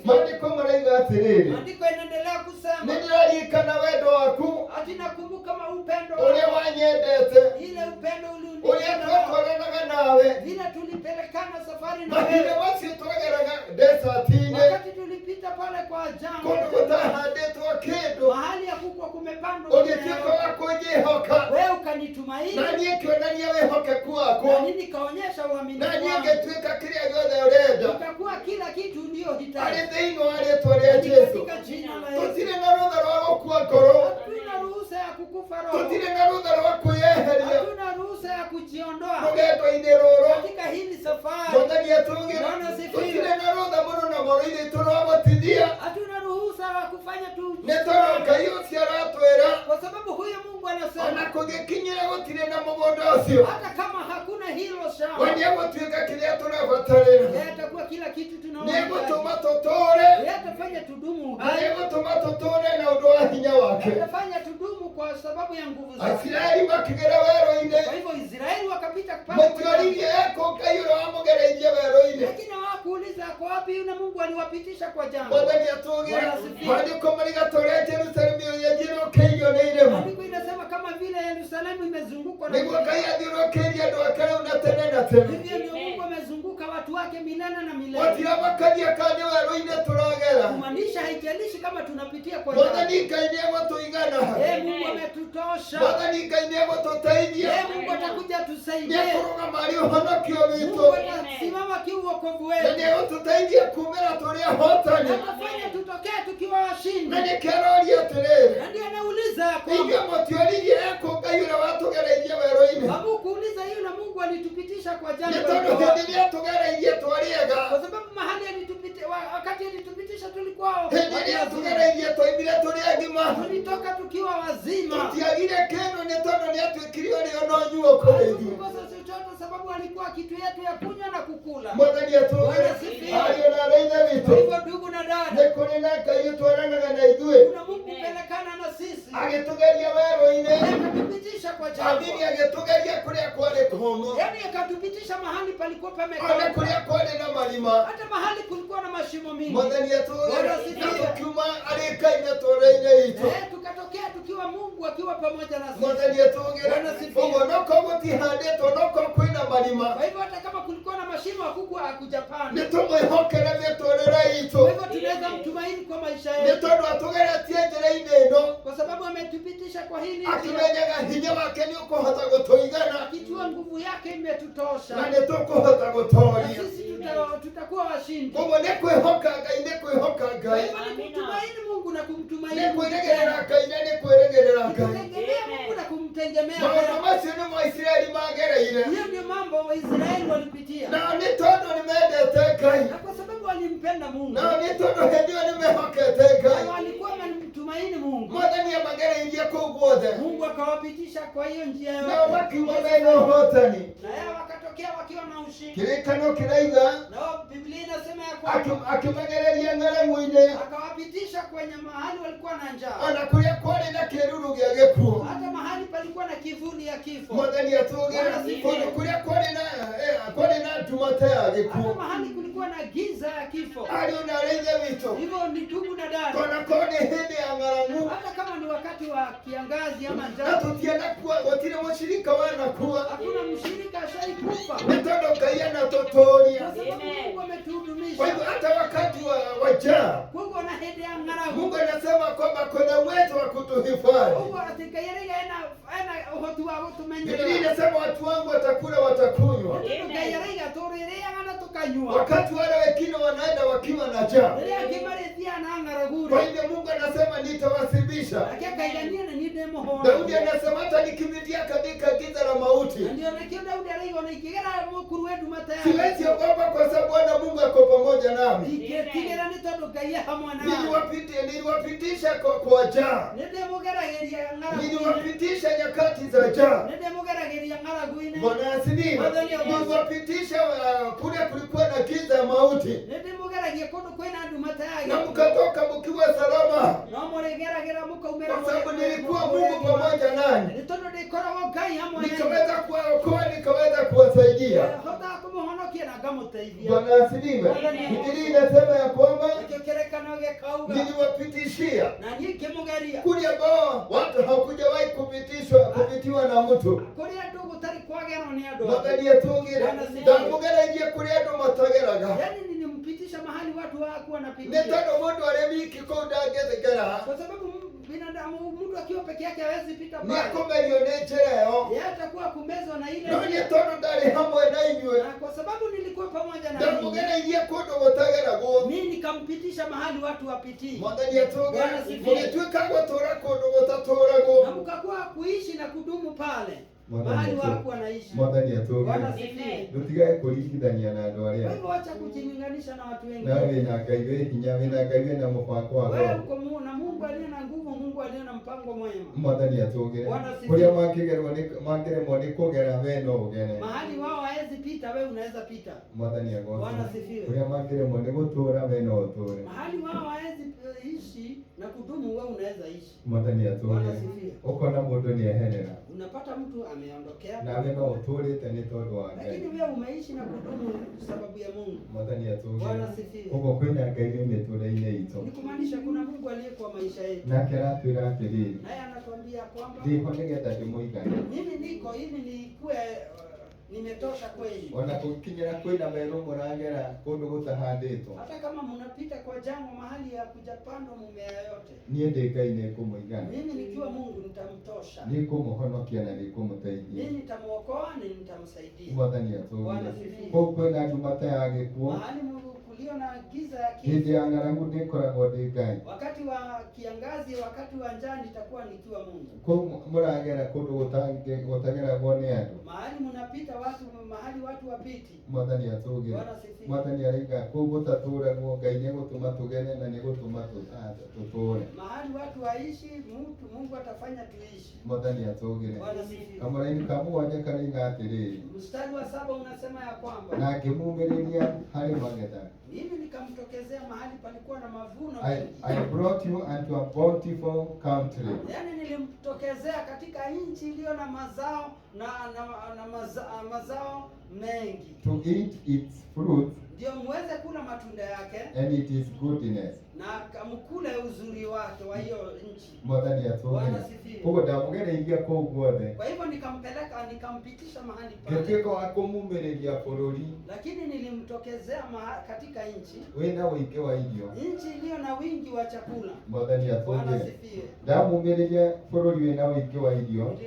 maandĩko maraiga atĩrĩrĩ Maandiko inaendelea nĩ kusema ndĩraririkana wendo waku ati nakumbuka upendo ũrĩa wako, wanyendete ile upendo ũrĩa uliunipenda, twatwaranaga nawe vile tulipelekana safari na mahinda wewe, macio twageraga desert-inĩ wakati tulipita pale kwa kũndũ jangwa, gũtahandĩtwo kĩndũ mahali hakukuwa kumepandwa ũgĩtuĩka wa kwĩnjĩhoka wewe ukanitumaini, na niĩ kĩonania wĩhokeku wakwa na nini nikaonyesha na uaminifu niĩ wangu, ngĩtuĩka kĩrĩa gĩothe ũrenda ukakuwa kila kitu arĩ uliyohitaji thĩinĩ wa rĩĩtwa rĩa Jesũ katika jina la Yesu. tũtirĩ na rũtha rwa gũkua ngoro Hatuna ruhusa ya kukufa roho, tũtirĩ na rũtha rwa kwĩyeheria hatuna ruhusa ya kujiondoa rũgendo-inĩ rũrũ katika hili safari. Mwathani atũgĩre Bwana asifiwe. tũtirĩ na rũtha mũno na morũ-inĩ tũrogotithia Hatuna ruhusa ya kufanya tu, nĩ tondũ Ngai ũcio aratwĩra kwa sababu huyo Mungu ona anasema kũngĩkinyĩra gũtirĩ na mũgũnda ũcio hata kama hakuna hilo we shamba, nĩ egũtuĩka kĩrĩa tũrabatarĩra yeye atakuwa kila kitu nĩ tunaohitaji, egũtũma tũtũũre yeye atafanya tudumu na uhai, nĩ egũtũma tũtũũre na ũndũ wa hinya wake atafanya tudumu kwa sababu ya nguvu zake. Aisiraeli makĩgera werũ-inĩ Kwa hivyo Israeli wakapita pale kwa mũtioririe eko Ngai ũrĩa wamũgereirie werũ-inĩ lakini hawakuuliza ako wapi yule Mungu aliwapitisha kwa jangwa. Mwathani atũgĩre Bwana asifiwe. maandĩko maraiga tũrĩa Jerusalemu ĩthiũrũrũkĩirio nĩ irĩma Maandiko inasema kama vile Yerusalemu imezungukwa na nĩguo Ngai milima, athiũrũrũkĩirie andũ ake rĩu na tene na tene hivyo ndio Mungu amezunguka watu wake milele na milele. gũtiramakaria kana nĩ werũ-inĩ tũragera Kumaanisha haijalishi kama tunapitia kwa jangwa. Mwathani Ngai nĩ egũtũigana Mungu ametutosha. Mwathani Ngai nĩ egũtũteithia Mungu atakuja nĩ tusaidie. ekũrũgama arĩ ũhonokio Mungu witũ atasimama kiuokovu na wetu. nĩ egũtũteithia kumĩra tũrĩ ahotani Atafanya tutokee tukiwa washindi. na nĩ kĩaroria atĩrĩrĩ Na ndiye anauliza Ingia kwamba motioririe yako Ngai ura watugereirie werũ-inĩ. Babu kuuliza hiyo na Mungu alitupitisha kwa Nĩ jangwa tondũ hilo. hĩndĩ ĩrĩa tũgereirie twarĩega. Kwa sababu mahali wakati alitupitisha tulikuwa Hĩndĩ ĩrĩa wazima. tũgereirie twaimire tũrĩ agima. Tulitoka tukiwa wazima. Tũtiagire kĩndũ nĩ tondũ nĩatuĩkire ũrĩo no nyuo kũrĩ ithuĩ. Hatukukosa chochote sababu alikuwa kitu yetu ya kunywa na kukula. Mwathani atũgĩre ariũ na arĩa a ithe Kwa witũ. hivyo ndugu na Nĩ dada, kũrĩ na Ngai ũtwaranaga na ithuĩ. kuna Mungu pelekana na sisi. Agĩtũgeria werũ-inĩ. Akatupitisha kwa Athini jangwa. agĩtũgeria kũrĩa kwarĩ kũhũmũ. Yaani akatupitisha mahali palikuwa Ona pamekauka. kũrĩa kwarĩ na marima. Hata mahali kulikuwa na mashimo mingi. Mwathani atũgĩre Bwana na asifiwe. tũkiuma arĩ Ngai matũũra-inĩ itũ. Tukatokea tukiwa Mungu akiwa pamoja na sisi. Mwathani atũgĩre Bwana asifiwe. ũguo noko gũtihandĩtwo noko kwĩna marima. Kwa hivyo hata kama kulikuwa na mashimo hakukuwa hakujapanda. Nĩ tũmwĩhokere mĩtũũrĩre itũ. Kwa hivyo tunaweza mtumaini kwa maisha Nĩ yetu. tondũ atũgeretie njĩra-inĩ ĩno. Kwa sababu ametupitisha kwa hili njia. Akĩmenyaga hinya wake nĩ ũkũhota gũtũigana. Akijua nguvu yake imetutosha. Na nĩ tũkũhota Na gũtooria. sisi tutakuwa washindi. Ũguo nĩ kwĩhoka Ngai nĩ kwĩhoka Kwa Ngai. hivyo ni kumtumaini Mungu na kumtumaini Nĩ Mungu kwĩrĩgĩrĩra tena. Ngai na nĩ kwĩrĩgĩrĩra Ngai. Kumtegemea Mungu na kumtegemea Maũndũ Mungu. macio nĩmo Aisiraeli magereire. Hiyo ndio mambo Waisraeli walipitia. Na nĩ tondũ nĩmendete Ngai. Na kwa sababu walimpenda Mungu. Na nĩ tondũ hĩndĩ ĩyo nĩmehokete Ngai. Na walikuwa wanamtumaini Mungu. Mwathani amagereirie kũu guothe. Mungu akawapitisha kwa hiyo njia Nao yote. makiuma mena ũhotani. Na yao wakatokea wakiwa na ushindi. Kĩrĩkanĩro kĩraiga Na Biblia inasema ya kwamba akĩmagereria ng'aragu-inĩ. akawapitisha kwenye mahali walikuwa na njaa. Ona kũrĩa kwarĩ na kĩĩruru gĩa gĩkuũ. Hata mahali palikuwa na kivuli ya kifo. Mwathani atũgĩre kũndũ kũrĩa kwarĩ na nduma ta ya Hata gĩkuũ. mahali kulikuwa na giza ya kifo. Ariũ na arĩa a ithe witũ. Hivyo ni ndugu na dada. Ona korwo nĩ hĩndĩ ya ng'aragu. Hata kama ni wakati wa kiangazi ama Na njaa. tũtienakua gũtirĩ mũcirika wanakua. Hakuna mshirika ashaikufa. Nĩ tondũ Ngai anatũtũũria. Kwa sababu Mungu ametuhudumisha. Kwa hivyo hata wakati wa njaa Mungu na hedi ya ng'aragu. Mungu anasema kwamba kuna uwezo wa kutuhifadhi. Mungu atikayerega ena uhoti wa Biblia gutumenyerera. inasema watu wangu watakula watakunywa. Tukayerega turirega na tukanywa. Wakati wale wengine wanaenda wakiwa na njaa. Rĩrĩa ngĩmarĩthia na ng'aragu Kwa hivyo Mungu anasema nitawasibisha. akĩakaigania na niĩ ndĩmũhoro. Daudi anasema hata nikipitia katika giza la mauti Na ndio nakĩo Daudi araigwo na ikĩgera mũkuru wetu mataya. siwezi ogopa kwa sababu Bwana Mungu ako pamoja nami. Ingĩtigĩra nĩ tondũ Ngai e hamwe naniĩ. Niliwapitisha kwa njaa. Nĩndĩmũgeragĩria ng'aragu-inĩ. Niliwapitisha nyakati za njaa. Nĩndĩmũgeragĩria ng'aragu-inĩ. Bwana asifiwe. Mwathani awabariki. Niliwapitisha kule kulikuwa na giza ya mauti. Nĩndĩmũgeragia kũndũ kwĩna nduma ta ya Na gĩkuũ. mkatoka mkiwa salama. No mũrĩgeragĩra mũkaumĩra Kwa sababu nilikuwa Mungu pamoja nanyi. nĩ tondũ ndĩkoragwo Ngai hamwe nanyi. Nikaweza kuwaokoa, nikaweza kuwasaidia. Hotaga kũmũhonokia na ngamũteithia. Bwana asifiwe. Biblia inasema ya kwamba Nakĩo kĩrĩkanĩro gĩkauga niliwapitishia na niĩ ngĩmũgeria kule ambao watu hawakujawahi kupitiwa na mtu. kũrĩ andũ gũtarĩ kwagerwo nĩ andũ Mwathani atũgĩre. Ndamũgereirie kũrĩ andũ matageraga. yaani nilimpitisha mahali watu hawakuwa Nĩ wanapitia. tondũ mũndũ arĩ wiki kũu ndangĩthikĩra. Kwa sababu binadamu mtu akiwa peke yake hawezi pita Nĩ pale. akũmerio nĩ njĩra ĩyo. Yeye atakuwa kumezwa na ile No nĩ njia. tondũ ndarĩ hamwe na inyuĩ. Na kwa sababu nilikuwa pamoja na ninyi, Ndamũgereirie kũndũ gũtageragwo. mimi nikampitisha mahali watu wapitii. Mwathani atũgĩre. Bwana asifiwe. Mũgĩtuĩka gũtũũra kũndũ gũtatũũragwo. Na mkakuwa kuishi na kudumu pale Mwathani mahali asifiwe. watu wanaishi. Mwathani Bwana atũgĩre. asifiwe. Tũtigage kũringithania na andũ arĩa Kwa hivyo acha kujilinganisha na watu na wengine. wĩna Ngai wĩ hinya, wĩna Ngai wĩna mũbango wa Wewe goro. uko na Mungu aliye na nguvu, Mungu aliye na mpango mwema. Mwathani atũgĩre. Bwana asifiwe. Kũrĩa mangĩremwo nĩ kũgera we no ũgere. Mahali wao hawezi pita, wewe unaweza pita. Mwathani agocwo. Bwana asifiwe. Kũrĩa mangĩremwo nĩ gũtũũra we no ũtũũre. Mahali wao hawezi ishi na kudumu, wewe unaweza ishi. Mwathani Bwana atũgĩre. asifiwe. Ũkona mũndũ nĩeherera. Unapata mtu ameondokea, Nawe no ũtũũrĩte nĩ tondũ wa lakini Ngai. wewe umeishi na kudumu sababu ya Mungu. Mwathani Bwana atũgĩre. asifiwe. Ũguo kwĩna Ngai wĩ mĩtũũrĩre-inĩ itũ. Ni kumaanisha kuna Mungu aliye kwa maisha yetu. Nake aratwĩra atĩrĩrĩ. Naye anatuambia kwamba Ndĩho nĩgetha ndĩmũigane. mimi niko ili nikuwe nimetosha kweli. Ona gũkinyĩra kwĩna werũ mũragera kũndũ gũtahandĩtwo. Hata kama mnapita kwa jangwa mahali ya kujapandwa mumea yote, Niĩ ndĩ Ngai nĩngũmũigana. mimi nikiwa Mungu nitamtosha. Nĩngũmũhonokia na nĩngũmũteithia. Mimi nitamuokoa na nitamsaidia. Mwathani Bwana atũgĩre. asifiwe. Kũu kwĩna nduma ta ya gĩkuũ. Mahali Mungu ulio na giza ya Hindi kifo. ya ng'aragu ndikoragwo ndi Ngai. Wakati wa kiangazi, wakati wa njaa nitakuwa nikiwa Mungu. Ko muragera kundu gutageragwo ni andu. Mahali mnapita watu, mahali watu wapiti. Mwathani atugire. Bwana asifiwe. Mwathani araiga kuu gutaturagwo Ngai nigutuma tugene na nigutuma tuture. Mahali watu waishi, Mungu atafanya tuishi. Mwathani atugire. Bwana asifiwe. Kamuraini kamugwanja karaiga atiriri. Mstari wa 7 unasema ya kwamba Na ngimumiriria hari magetha. mimi nikamtokezea mahali palikuwa na mavuno I mengi. brought you unto a bountiful country. Yaani nilimtokezea katika nchi iliyo na mazao mazao mengi, To eat its fruit ndio muweze kula matunda yake and it is goodness. na mkule uzuri wake wa hiyo nchi. Mwathani Bwana atugire. asifiwe. Koguo ndamugereirie kũu guothe. Kwa hivyo nikampitisha mahali pale, Ngĩtuĩka wa kũmumĩrĩria bũrũri lakini nilimtokezea katika nchi wĩna ũingĩ wa irio. nchi iliyo na wingi wa chakula. Mwathani Bwana atũngĩre. asifiwe. Ndamumĩrĩria bũrũri wĩna ũingĩ wa irio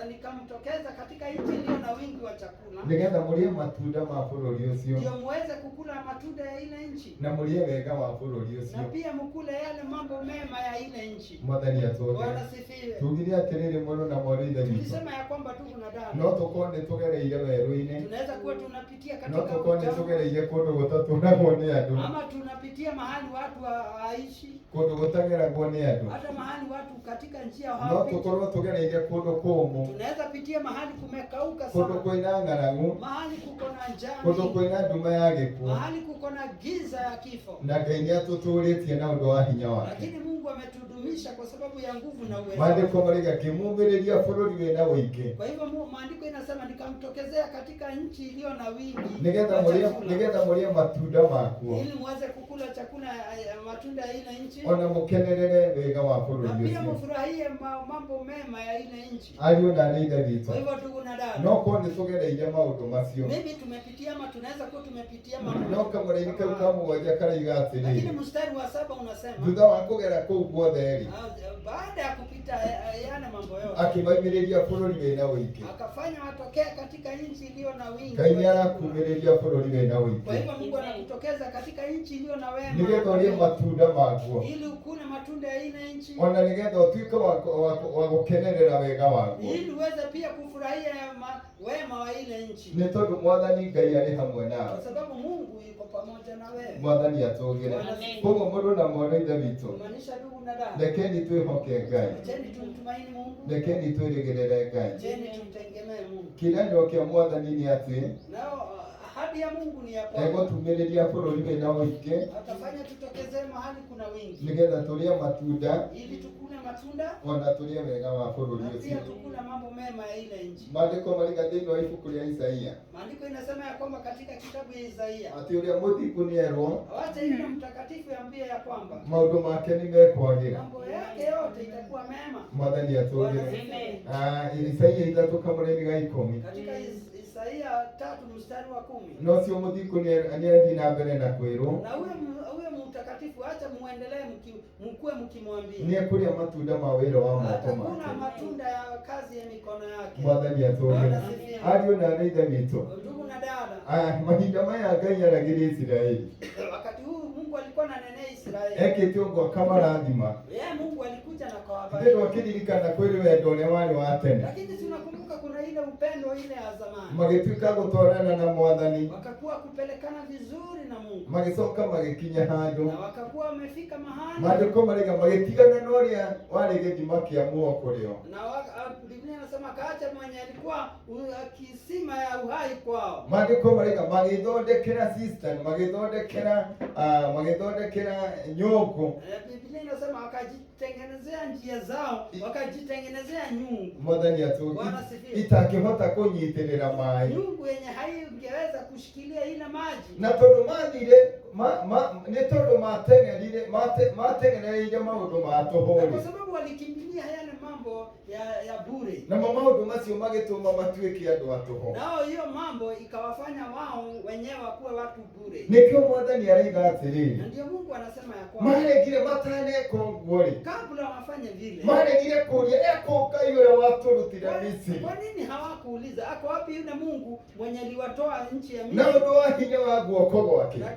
Nikamtokeza katika nchi iliyo na wingi wa chakula, nĩgetha mũrĩe matunda ma bũrũri ũcio ndio muweze kukula matunda ya ile nchi, na mũrĩe wega wa bũrũri na ũcio. pia mkule yale mambo mema ya ile nchi. Mwathani Bwana atũngĩre. asifiwe. Tugire atĩrĩrĩ mũrũ na mwarĩ ithe witũ. Tulisema ya kwamba tuko na dada, No tũkorwo nĩ tũgereire werũ-inĩ. tunaweza kuwa tunapitia No katika tũkorwo nĩ utamu, tũgereire kũndũ gũtatũragwo nĩ andũ. ama tunapitia mahali watu hawaishi, Kũndũ gũtageragwo nĩ andũ. hata mahali watu katika njia No hawapiti. tũkorwo tũgereire kũndũ kũmũ. Tunaweza pitia mahali kumekauka Kũndũ sana, kwĩna ng'aragu. mahali kuko na njaa Kũndũ mingi, kwĩna nduma ya gĩkuũ. mahali kuko na giza ya kifo. Na Ngai nĩatũtũrĩtie na ũndũ wa hinya wake. Lakini Mungu ametudumisha kwa sababu ya nguvu na uwezo. Maandĩko maraiga akĩmumĩrĩria bũrũri wĩna ũingĩ. Kwa hivyo maandiko inasema nikamtokezea katika nchi iliyo na wingi Nĩgetha wa mũrĩe chakula, matunda makuo. ili muweze kukula chakula ya matunda ya ile nchi, Ona mũkenerere wega wa na bũrũri pia ũcio. mfurahie mambo mema ya ile nchi. Ariũ na nĩ ithe witũ. Kwa hivyo ndugu na dada, No korwo nĩ tũgereire maũndũ macio. mimi tumepitia ama tunaweza kuwa tumepitia No mambo, kamũraini kau ka mũgwanja karaiga lakini atĩrĩrĩ. mstari wa 7 unasema Thutha wa kũgera kũu guothe-rĩ, baada ya kupita yale mambo yote, akĩmaimĩrĩria bũrũri wĩna ũingĩ. akafanya watokea katika nchi iliyo na wingi Ngai wa chakula. nĩarakumĩrĩria bũrũri wĩna Kwa ũingĩ. hivyo Mungu anakutokeza katika nchi iliyo na Nĩgetha ũrĩe wema, matunda maguo. ili ukule matunda ya ile nchi, Ona nĩgetha ũtuĩke wa gũkenerera wega waguo. ili uweze pia kufurahia wema wa ile nchi, Nĩ tondũ Mwathani Ngai arĩ hamwe nawe. kwa sababu Mungu yuko pamoja na wewe. Mwathani atũngĩre. Amen. Koguo mũndũ na mwarĩ ithe witũ. Kumaanisha ndugu na dada, Rekeni twĩhoke Ngai. acheni tumtumaini Mungu, Rekeni twĩrĩgĩrĩre Ngai. acheni tumtegemee Mungu. Kĩĩranĩro kĩa Mwathani nĩ atĩ Nao ahadi ya Mungu ni ya kwamba egũtumĩrĩria bũrũri wĩna ũingĩ atafanya tutokezee mahali kuna wingi, nĩgetha tũrĩe matunda ili tukule matunda ona tũrĩe wega wa bũrũri na pia ũcio. tukule mambo mema ya ile nchi. Maandĩko mariga thĩinĩ wa ibuku rĩa Isaia Maandiko inasema ya kwamba katika kitabu ya Isaia, atĩ ũrĩa mũthingu nĩerwo wacha yule mtakatifu ambie ya kwamba maũndũ make nĩ mekwagĩra. mambo yake yote itakuwa mema. Mwathani atũngĩre. Amen. Isaia 3 kamũrĩ-inĩ ga 10. Katika Isaia 3 mstari wa 10, No ũcio mũthingu nĩathiĩ na mbere na kwĩrwo na huyo mtakatifu acha muendelee mkuwe mkimwambia, nĩekũrĩa matunda ma wĩra wa moko atakula make. matunda ya kazi ya mikono yake. Mwathani atũngĩre. Ariũ na arĩ ithe witũ. Ndugu na dada, Mahinda maya Ngai aragĩria Isiraeli. wakati huu Mungu alikuwa ananenea Israeli. Ekĩte ũguo akamarathima. Yeye Mungu alikuja na Ndĩrwo kawabariki. akĩririkana kwĩrĩ wendo ũrĩa warĩ wa tene. Lakini tunakumbuka kuna ile upendo ile ya zamani. Magĩtuĩka gũtwarana na Mwathani. Wakakuwa kupelekana vizuri na Mungu. Magĩcoka magĩkinya handũ. Na wakakuwa wamefika mahali. Maandĩko maraiga magĩtigana na ũrĩa warĩ gĩthima kĩa muoko rĩo. Na Biblia inasema kaacha mwenye alikuwa kisima ya uhai kwao. Maandĩko maraiga magĩthondekera cistern, magĩthondekera nyũngũ. Biblia inasema wakajitengenezea njia zao, wakajitengenezea nyungu. Mwathani Bwana atũngĩre. asifiwe. Itakĩhota kũnyitĩrĩra maĩ. Nyungu yenye haingeweza kushikilia ile maji. Na tondũ mathire nĩ tondũ matengereire maũndũ ma Na tũhũ. kwa sababu walikimbilia yale mambo ya bure. Namo maũndũ macio magĩtũma matuĩke andũ a tũhũ. Nao hiyo mambo ikawafanya wao wenyewe wakuwe watu bure. Nĩkĩo Mwathani araiga atĩrĩrĩ. Na ndio Mungu anasema ya kwamba Maregire mataneka ũguo-rĩ, kabla wafanye vile. maregire kuria eko kayure waturutira Misri Kwa nini hawakuuliza ako wapi yule Mungu mwenye aliwatoa nchi ya na Misri? undu wa hinya wa guoko gwake Na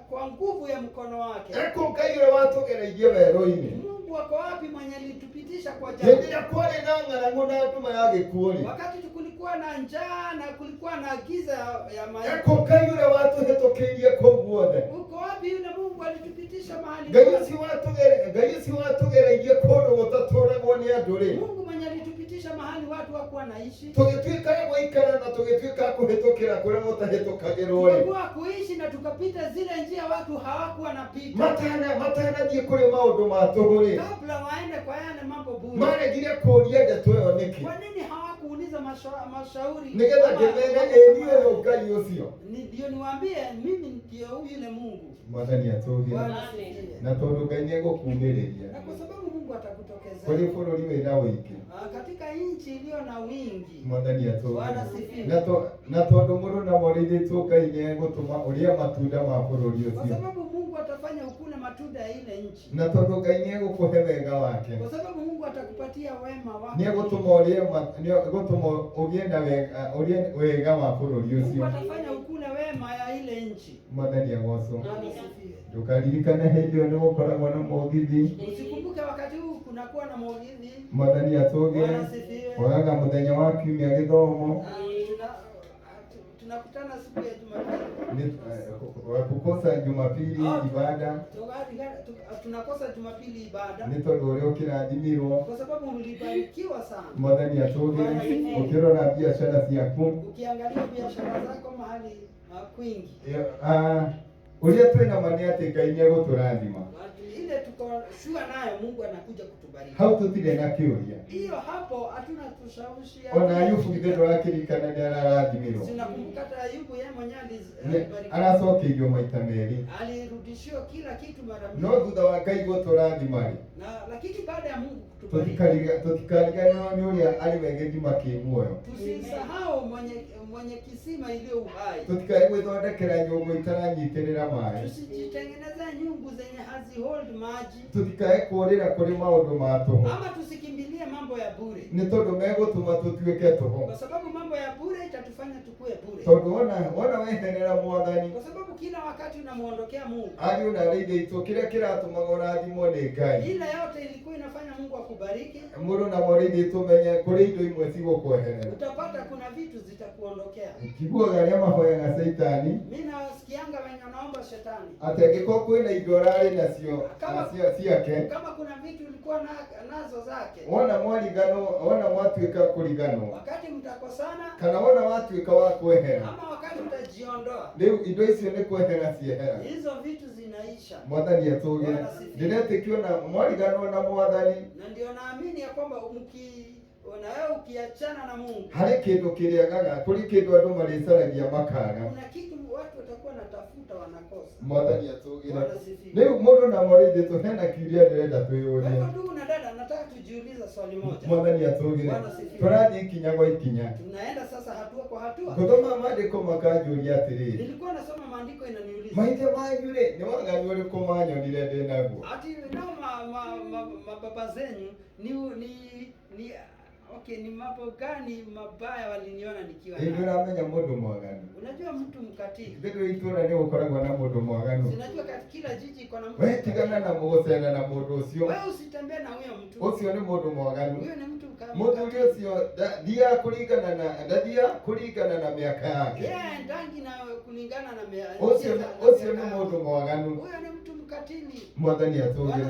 kwa nguvu ya mkono wake. eko kayure watugereire werũ-inĩ Mungu ako wapi mwenye alitupitisha kwa hĩndĩ jangwa? ĩrĩa kwarĩ na ng'aragu na nduma ya gĩkuũ-rĩ Wakati kulikuwa na njaa na kulikuwa na giza ya maisha. eko kayure watũhĩtũkĩirie kũu guothe Uko wapi yule Mungu alitupitisha mahali? Ngai ũcio watũgereirie kũndũ gũtatũũragwo nĩ andũ-rĩ Mungu mwenye alitupitisha mahali watu hawakuwa naishi. tũgĩtuĩka gũikara na tũgĩtuĩka kũhĩtũkĩra kũrĩa gũtahĩtũkagĩrwo-rĩ Tulikuwa kuishi na tukapita zile njia watu hawakuwa napita. matanathiĩ kũrĩ maũndũ ma tũhũ-rĩ Kabla waende kwa yale mambo bure. maregire kũũria ndeto ĩyo nĩkĩ Kwa nini hawakuuliza mashauri? nĩgetha Ama- ngĩmere ĩni ũyũ Ngai ũcio Ndio niwaambie mimi ndio yule Mungu. Mwathani atũgĩre Bwana asifiwe. na tondũ Ngai nĩegũkuumĩrĩria Na kwa sababu Mungu atakutokezea kũrĩ bũrũri wĩna ũingĩ katika nchi iliyo na wingi. Mwathani Bwana atũgĩre asifiwe. na tondũ mũndũ na morithĩtwo Ngai nĩegũtũma ũrĩa matunda ma bũrũri Kwa ũcio sababu Mungu atafanya ukule matunda ya ile nchi. na tondũ Ngai nĩegũkũhe wega wake Kwa sababu Mungu atakupatia wema wake. nĩegũtũma ũgĩe na wega wa bũrũri Mungu ũcio atafanya ukule wema ya ile nchi. Mwathani agocwo Bwana asifiwe. ndũkaririkane hĩndĩ ĩyo nĩgũkoragwo na mũgithi Usikumbuke wakati huu kunakuwa na maulidi. Mwathani atũgĩre Bwana asifiwe. wagaga mũthenya wa kiumia gĩthomo Tunakutana siku ya Jumapili. kukosa Jumapili ibada Tunakosa Jumapili ibada nĩ tondũ ũrĩa ũkĩrathimirwo kwa sababu mlibarikiwa sana. Mwathani atũgĩre ũkĩrora biacara ciaku Ukiangalia biashara zako mahali kwingi. ũrĩa twĩna ma nĩ atĩ Ngai nĩegũtũrathima Ile tuko shua nayo Mungu anakuja kutubariki. hau tũtirĩ na kĩũria Hiyo hapo hatuna tushawishi. ona Ayubu ithe ndũrakĩririkana nĩ ararathimirwo Sinakumbuka hata Ayubu yeye mwenyewe alibarikiwa. aracokeirio maita merĩ Alirudishiwa kila kitu mara no mbili. thutha wa Ngai gũtũrathima-rĩ Lakini baada ya Mungu kutubariki tũtikariganĩrwo nĩ ũrĩa arĩ we gĩthima kĩ muoyo tusisahau mwenye kisima iliyo uhai. tũtikae gwĩthondekera nyũngũ itaranyitĩrĩra maĩ Tusijitengeneze nyungu zenye hazihold maji. tũtikae kũũrĩra kũrĩ maũndũ ma tũhũ Ama tusikimbilie mambo ya bure. nĩ tondũ megũtũma tũtuĩke tũhũ Kwa sababu mambo ya bure itatufanya tukue bure. tondũ wona weherera Mwathani Kwa sababu kila wakati unamuondokea Mungu. ariũ na arĩ ithe aitũ kĩrĩa kĩratũmaga ũrathimwo nĩ Ngai Ile yote ilikuwa inafanya Mungu akubariki. mũndũ na morĩ ithe tũmenye kũrĩ indo imwe cigũkweherera Utapata kuna vitu zitakuondokea. kiguaga arĩa mahoyaga Saitani Mimi nasikianga wenye wanaomba shetani. atĩ angĩkorwo kwĩna indo ararĩ nacio ciake Kama kuna vitu ulikuwa nazo zake. wona mwatuĩka kũriganwo Wakati mtakosana kana wona watuĩka wa kwehera ama wakati utajiondoa. rĩu indo icio nĩ kwehera ciehera Hizo vitu zinaisha. Mwathani atũgĩre ndĩretĩkio na mwariganwo na Mwathani Na ndio naamini ya kwamba na wewe ukiachana na Mungu harĩ kĩndũ kĩrĩagaga kũrĩ kĩndũ andũ marĩcaragia makaga kuna kitu watu watakuwa natafuta wanakosa. Mwathani atũgĩre Bwana asifiwe. rĩu mũndũ na morĩthĩtwo hena kiuria ndĩrenda Kwa hivyo twĩyũrie ndugu na dada, nataka tujiulize swali moja. Mwathani atũgĩre Bwana asifiwe. tũrathiĩ ikinya gwa ikinya Tunaenda sasa hatua kwa hatua. gũthoma maandĩko makanjũria atĩrĩrĩ Nilikuwa nasoma maandiko inaniuliza. maithe manyu-rĩ nĩ waganu ũrĩkũ manyonire ndĩ naguo Ati nao mababa zenyu ni mambo gani mabaya waliniona nikiwa ĩndĩ nayo? ũramenya mũndũ mwaganu Unajua mtu mkatili. thĩinĩ itũũra nĩ gũkoragwo na mũndũ mwaganu Unajua kila jiji iko na mtu. we tigana na gũcera na mũndũ ũcio Wewe usitembee na huyo mtu. ũcio nĩ mũndũ mwaganu Huyo ni mtu kama mũthuri ũcio ndathiaga kũringana na mĩaka yake yeye ndangi na kulingana na ũcio nĩ mũndũ mwaganu huyo ni mtu mkatili. Mwathani atũgĩre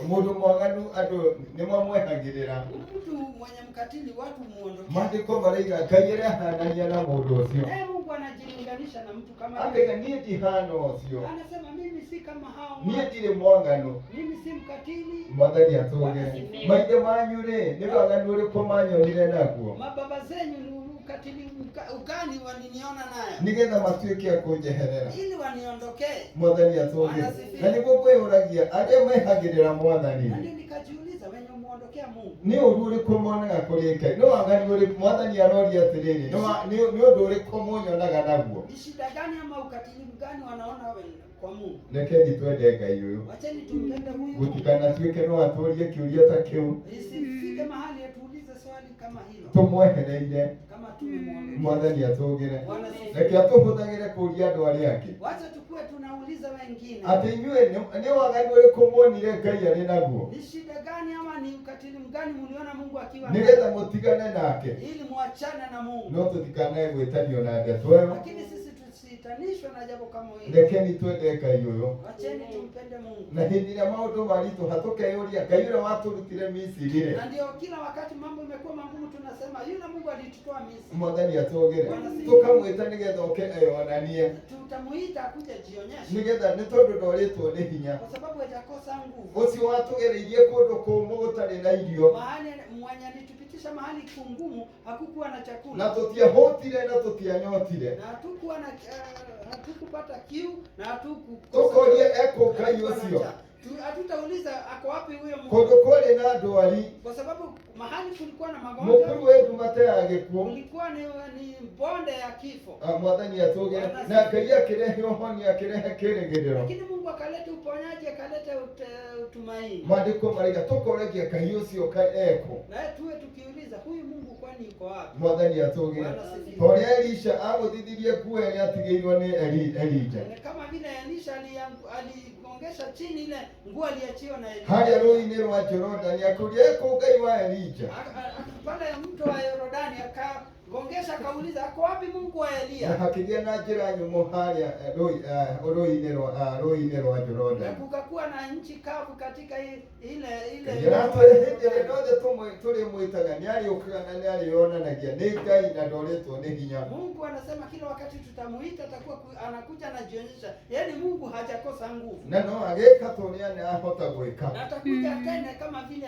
mũndũ mwaganu andũ nĩ mamwehagĩrĩra Mtu mwenye mkatili watu muondokea. maandĩko maraiga Ngai arehanania na mũndũ ũcio Mungu anajilinganisha na mtu kama akaiga niĩ ndihana ũcio anasema mimi si kama hao. niĩ ndirĩ mwaganu Mimi si mkatili. Mwathani atũgĩre maithe manyu-rĩ nĩ waganu ũrĩkũ manyonire naguo Mababa zenyu ni ukatili ukani waliniona nayo. nĩgetha matuĩke a kũnjeherera Ili waniondokee. Mwathani atũgĩre na nĩguo kwĩyũragia arĩa mehagĩrĩra Mwathani Na ndio nikajiuliza wenye kumwondokea Mungu. Ni ururi kumona gakurika. No wagani uri mwathani arori atiriri. Ni uduri kumunyonaga naguo. Ni shida gani ama ukatili gani wanaona kwa Mungu? Reke nitwende Ngai uyu. Wacheni tumpende huyu. Gutikana tuike no aturie kiuria ta kiu. Isifike mahali atuulize swali kama hilo. Tumwehereire. Kama tumemwondokea. Mwathani atugire. Bwana asifiwe. Reke atuhuthagire kuria andu aria angi. Wacha tukue tunauliza wengine. Ati inyue ni wagani uri kumwonire Ngai ari naguo. Ni shida gani ama ni ukatili gani mliona Mungu akiwa Nigetha mutigane nake. ili muachane na Mungu. No tutikane gwitanio na ndeto ĩyo. Lakini sisi tusitanishwe na jambo kama hilo. Reke nitwende Ngai uyu. Wacheni tumpende Mungu. Na hindi ĩrĩa maũndũ maritũ hatukeyũria Ngai ũrĩa watũrutire Misiri rĩ. Na ndio kila wakati mambo imekuwa magumu tunasema yule Mungu alitutoa Misri. Mwathani atũgĩre. Tũkamwĩta nĩgetha oke eyonanie. Tutamuita akuje jionyeshe. Nĩgetha nĩ tondũ ndorĩtwo nĩ hinya. Kwa sababu hajakosa nguvu. Ũcio watũgereirie kũndũ kũmũ gũtarĩ na irio. Mahali mwenye alitupitisha mahali kungumu hakukuwa na chakula. Na tũtiahũtire na tũtianyotire. Na hatukuwa na hatukupata kiu na hatukukosa. Tũkorie eko Ngai ũcio. Hatutauliza ako wapi huyo Mungu. Kũndũ kũrĩ na ndwari. Kwa sababu mahali kulikuwa na magonjwa. Mũkuru wetu mateaga gĩkuũ. Kulikuwa ni bonde ya kifo. Mwathani atũgĩre. Na Ngai akĩrehe ũhoni akĩrehe kĩrĩgĩrĩro. Lakini Mungu akaleta uponyaji akaleta utumaini. Maandĩko maraiga tũkoragia Ngai ũcio eko. Na tuwe tukiuliza huyu Mungu kwani yuko wapi? Mwathani atũgĩre. Torĩa Elisha agũthithirie nguo ĩrĩa atigĩirwo nĩ Elija. Kama vile Elisha aligongesha chini ile nguo aliachiwa na Elisha. Harĩa rũĩ-inĩ rwa Jorodani akũria eko Ngai wa Elija. Pale mto wa Yordani akagongesha akauliza ako wapi Mungu wa Elia? Na hakĩgĩa na njĩra nyũmũ harĩa rũĩ-inĩ rwa Na Jorodani. kukakuwa na nchi kavu katika ile Hĩndĩ ĩrĩa othe tũrĩmwĩtaga nĩarĩũkaga na nĩarĩyonanagia nĩ Ngai na ndorĩtwo nĩ hinya. Mungu anasema kila wakati tutamuita atakuwa anakuja anajionyesha. Yaani Mungu hajakosa nguvu. Na no agĩka tũrĩa nĩahota gwĩka. Na atakuja tena kama vile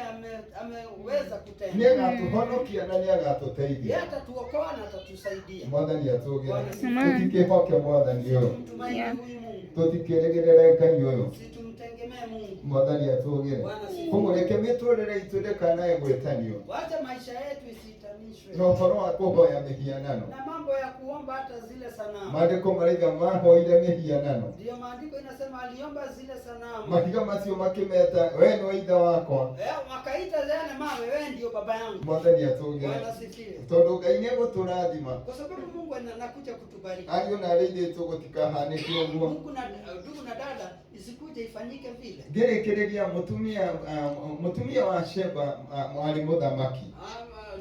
ameweza kutenda. Nĩagatũhonokia na nĩagatũteithia. Yeye atatuokoa na atatusaidia. Mwathani atũgĩre. Amen. Tũtikĩhoke Mwathani ũyũ. Tumtumaini huyu Mungu. Tũtikĩrĩgĩrĩre Ngai ũyũ. Situmtegemee Mungu. Mwathani atũgĩre. Kũmũreke mĩtũrĩre itũ ndĩkanae gwĩtanio. Wacha maisha yetu isitanishwe. Na ũhoro wa kũhoya mĩhianano. Na mambo ya kuomba hata zile sanamu. Maandĩko maraiga mahoire mĩhianano. Ndio maandiko inasema aliomba zile sanamu. Mahiga macio makĩmeta we nĩ ithe wakwa. Wakaita yale mawe wewe ndio baba yangu. Mwathani atũgĩre. Bwana asifiwe. Tondũ Ngai nĩegũtũrathima. Kwa sababu Mungu anakuja kutubariki. Ariũ na arĩa ithuĩ tũgũtikahanĩke ũguo. Mungu na ndugu na dada isikuje ifanyike vile. Ngĩrĩkĩrĩria mũtumia wa Sheba mwarĩ mũthamaki.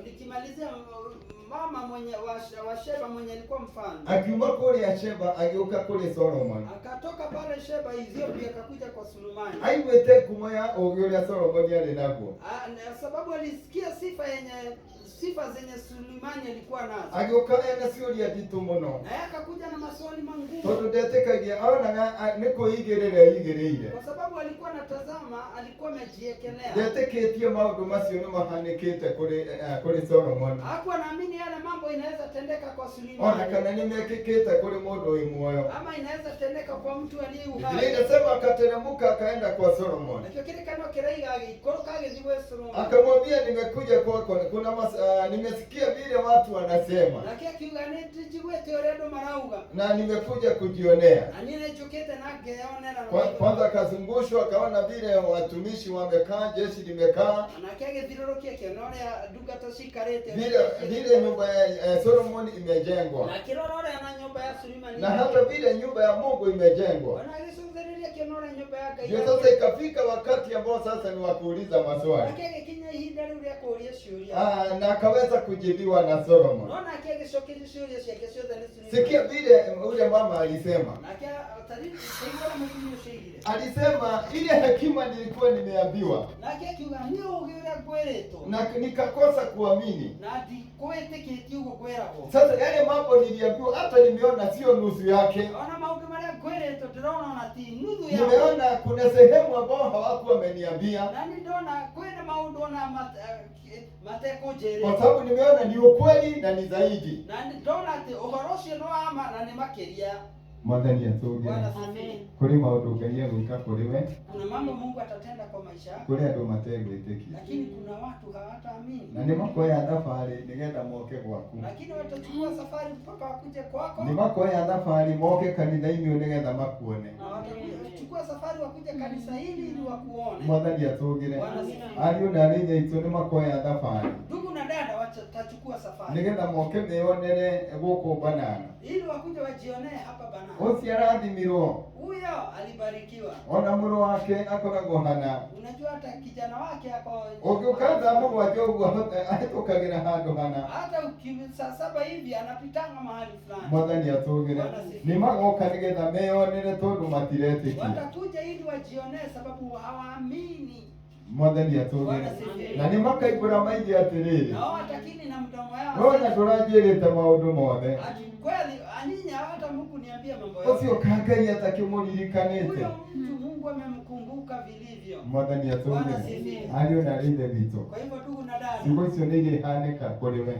Nikimalizia mama mwenye wa Sheba mwenye alikuwa mfalme. Akiuma kũrĩa Sheba agĩũka kũrĩ Solomon. Akatoka pale Sheba Ethiopia akakuja kwa Sulemani. Aiguĩte ngumo ya ũũgĩ ũrĩa Solomoni arĩ naguo. Sababu alisikia sifa zenye Sulemani alikuwa nazo. Agĩũka ena ciũria nditũ mũno. Na akakuja na maswali magumu. Tondũ ndetĩkagia onaga nĩ kwĩigĩrĩra igĩrĩire. Kwa sababu alikuwa anatazama, alikuwa amejiekelea. Ndetĩkĩtie maũndũ macio nĩ mahanĩkĩte kũrĩ Solomon. Hakuwa naamini yale mambo inaweza tendeka kwa Sulemani. Ona kana nĩ mekĩkĩte kũrĩ mũndũ wĩ muoyo. Ama inaweza tendeka kwa mtu aliye uhai. Biblia inasema akateremka akaenda kwa Solomon. Na kile kano kiraiga agikoroka agithiwe Solomon. Akamwambia nimekuja kwako, nimesikia vile watu wanasema. Na kia kiuganete jigwete oredo marauga. Na nimekuja kujionea. Na nile chokete na geonera. Kwanza akazungushwa akaona vile watumishi wamekaa, jeshi limekaa. Na kia githirorokia kianore duka toshikarete. Vile nyumba ya Solomon imejengwa. Na kirorore na nyumba ya Sulemani. Na hata vile nyumba ya Mungu imejengwa. Na alisongerelia kianore nyumba yake. Ndio sasa ikafika wakati ambao sasa ni wa kuuliza maswali. Na kia kinya hindari ule kuulia shuria. Na akaweza kujibiwa na Solomon. Naona kia kishokezi shuria yake sio dhani Sulemani. Sikia vile yule mama alisema. Na kia tarifu sio mtu shahidi. Alisema ile hekima nilikuwa nimeambiwa. Na kia kiuganio ugira gwereto. Na nikakosa kuamini. Na dikwete kitu gweraho. Sasa yale mambo niliambiwa hata nimeona sio nusu yake. Ona maundu maria gwereto ndĩrona na ti nuthu ya. Nimeona kuna sehemu ambao hawakuwa wameniambia. Na ndona kwenda maundu ona mateko jere. Kwa sababu nimeona ni ukweli na ni zaidi. Na ndona ati uhoro ũcio no ama na nĩ makeria. Mwathani atũgĩre Bwana Amen. asifiwe. kũrĩ maũndũ Ngai egwĩka kũrĩ we Kuna mambo Mungu atatenda kwa maisha yako, kũrĩ andũ mategwĩtĩkia lakini kuna watu hawataamini. na nĩ makoya thabarĩ nĩgetha moke gwaku Lakini watachukua safari mpaka wakuje kwako, nĩ makoya thabarĩ moke kanitha-inĩ ũyũ nĩgetha makuone. na watachukua safari wakuje kanisa hili ili wakuone. Mwathani atũgĩre Bwana asifiwe. ariũ na arĩ ithe aitũ nĩ makoya thabarĩ Ndugu na dada watachukua safari nĩgetha moke meonere gũkũ Banana. ili wakuje wajionee hapa Banana. Ũcio arathimirwo Huyo alibarikiwa. ona mũrũ wake akoragwo hana. Unajua hata kijana wake ako Ũngĩũkanza mũgwanja ũguo ahĩtũkagĩra handũ hana. hata saa 7 hivi anapitanga mahali fulani. Mwathani atũgĩre nĩ magoka nĩgetha meonere tondũ matiretĩkia. Watakuja ili wajionee sababu hawaamini. Mwathani atũgĩre na nĩ makaigũra maithe atĩrĩrĩ Na watakini na mdomo yao. rona tũranjĩrĩte maũndũ mothe Ati kweli anyinyi hata Mungu niambia mambo ũcio yote. ka Ngai atakĩmũririkanĩte. Huyo mtu Mungu amemkumbuka vilivyo. Mwathani atũgĩre ariũ na arĩ ithe witũ Kwa hivyo ndugu na dada, ciugo icio nĩ irĩhanĩka kũrĩ we.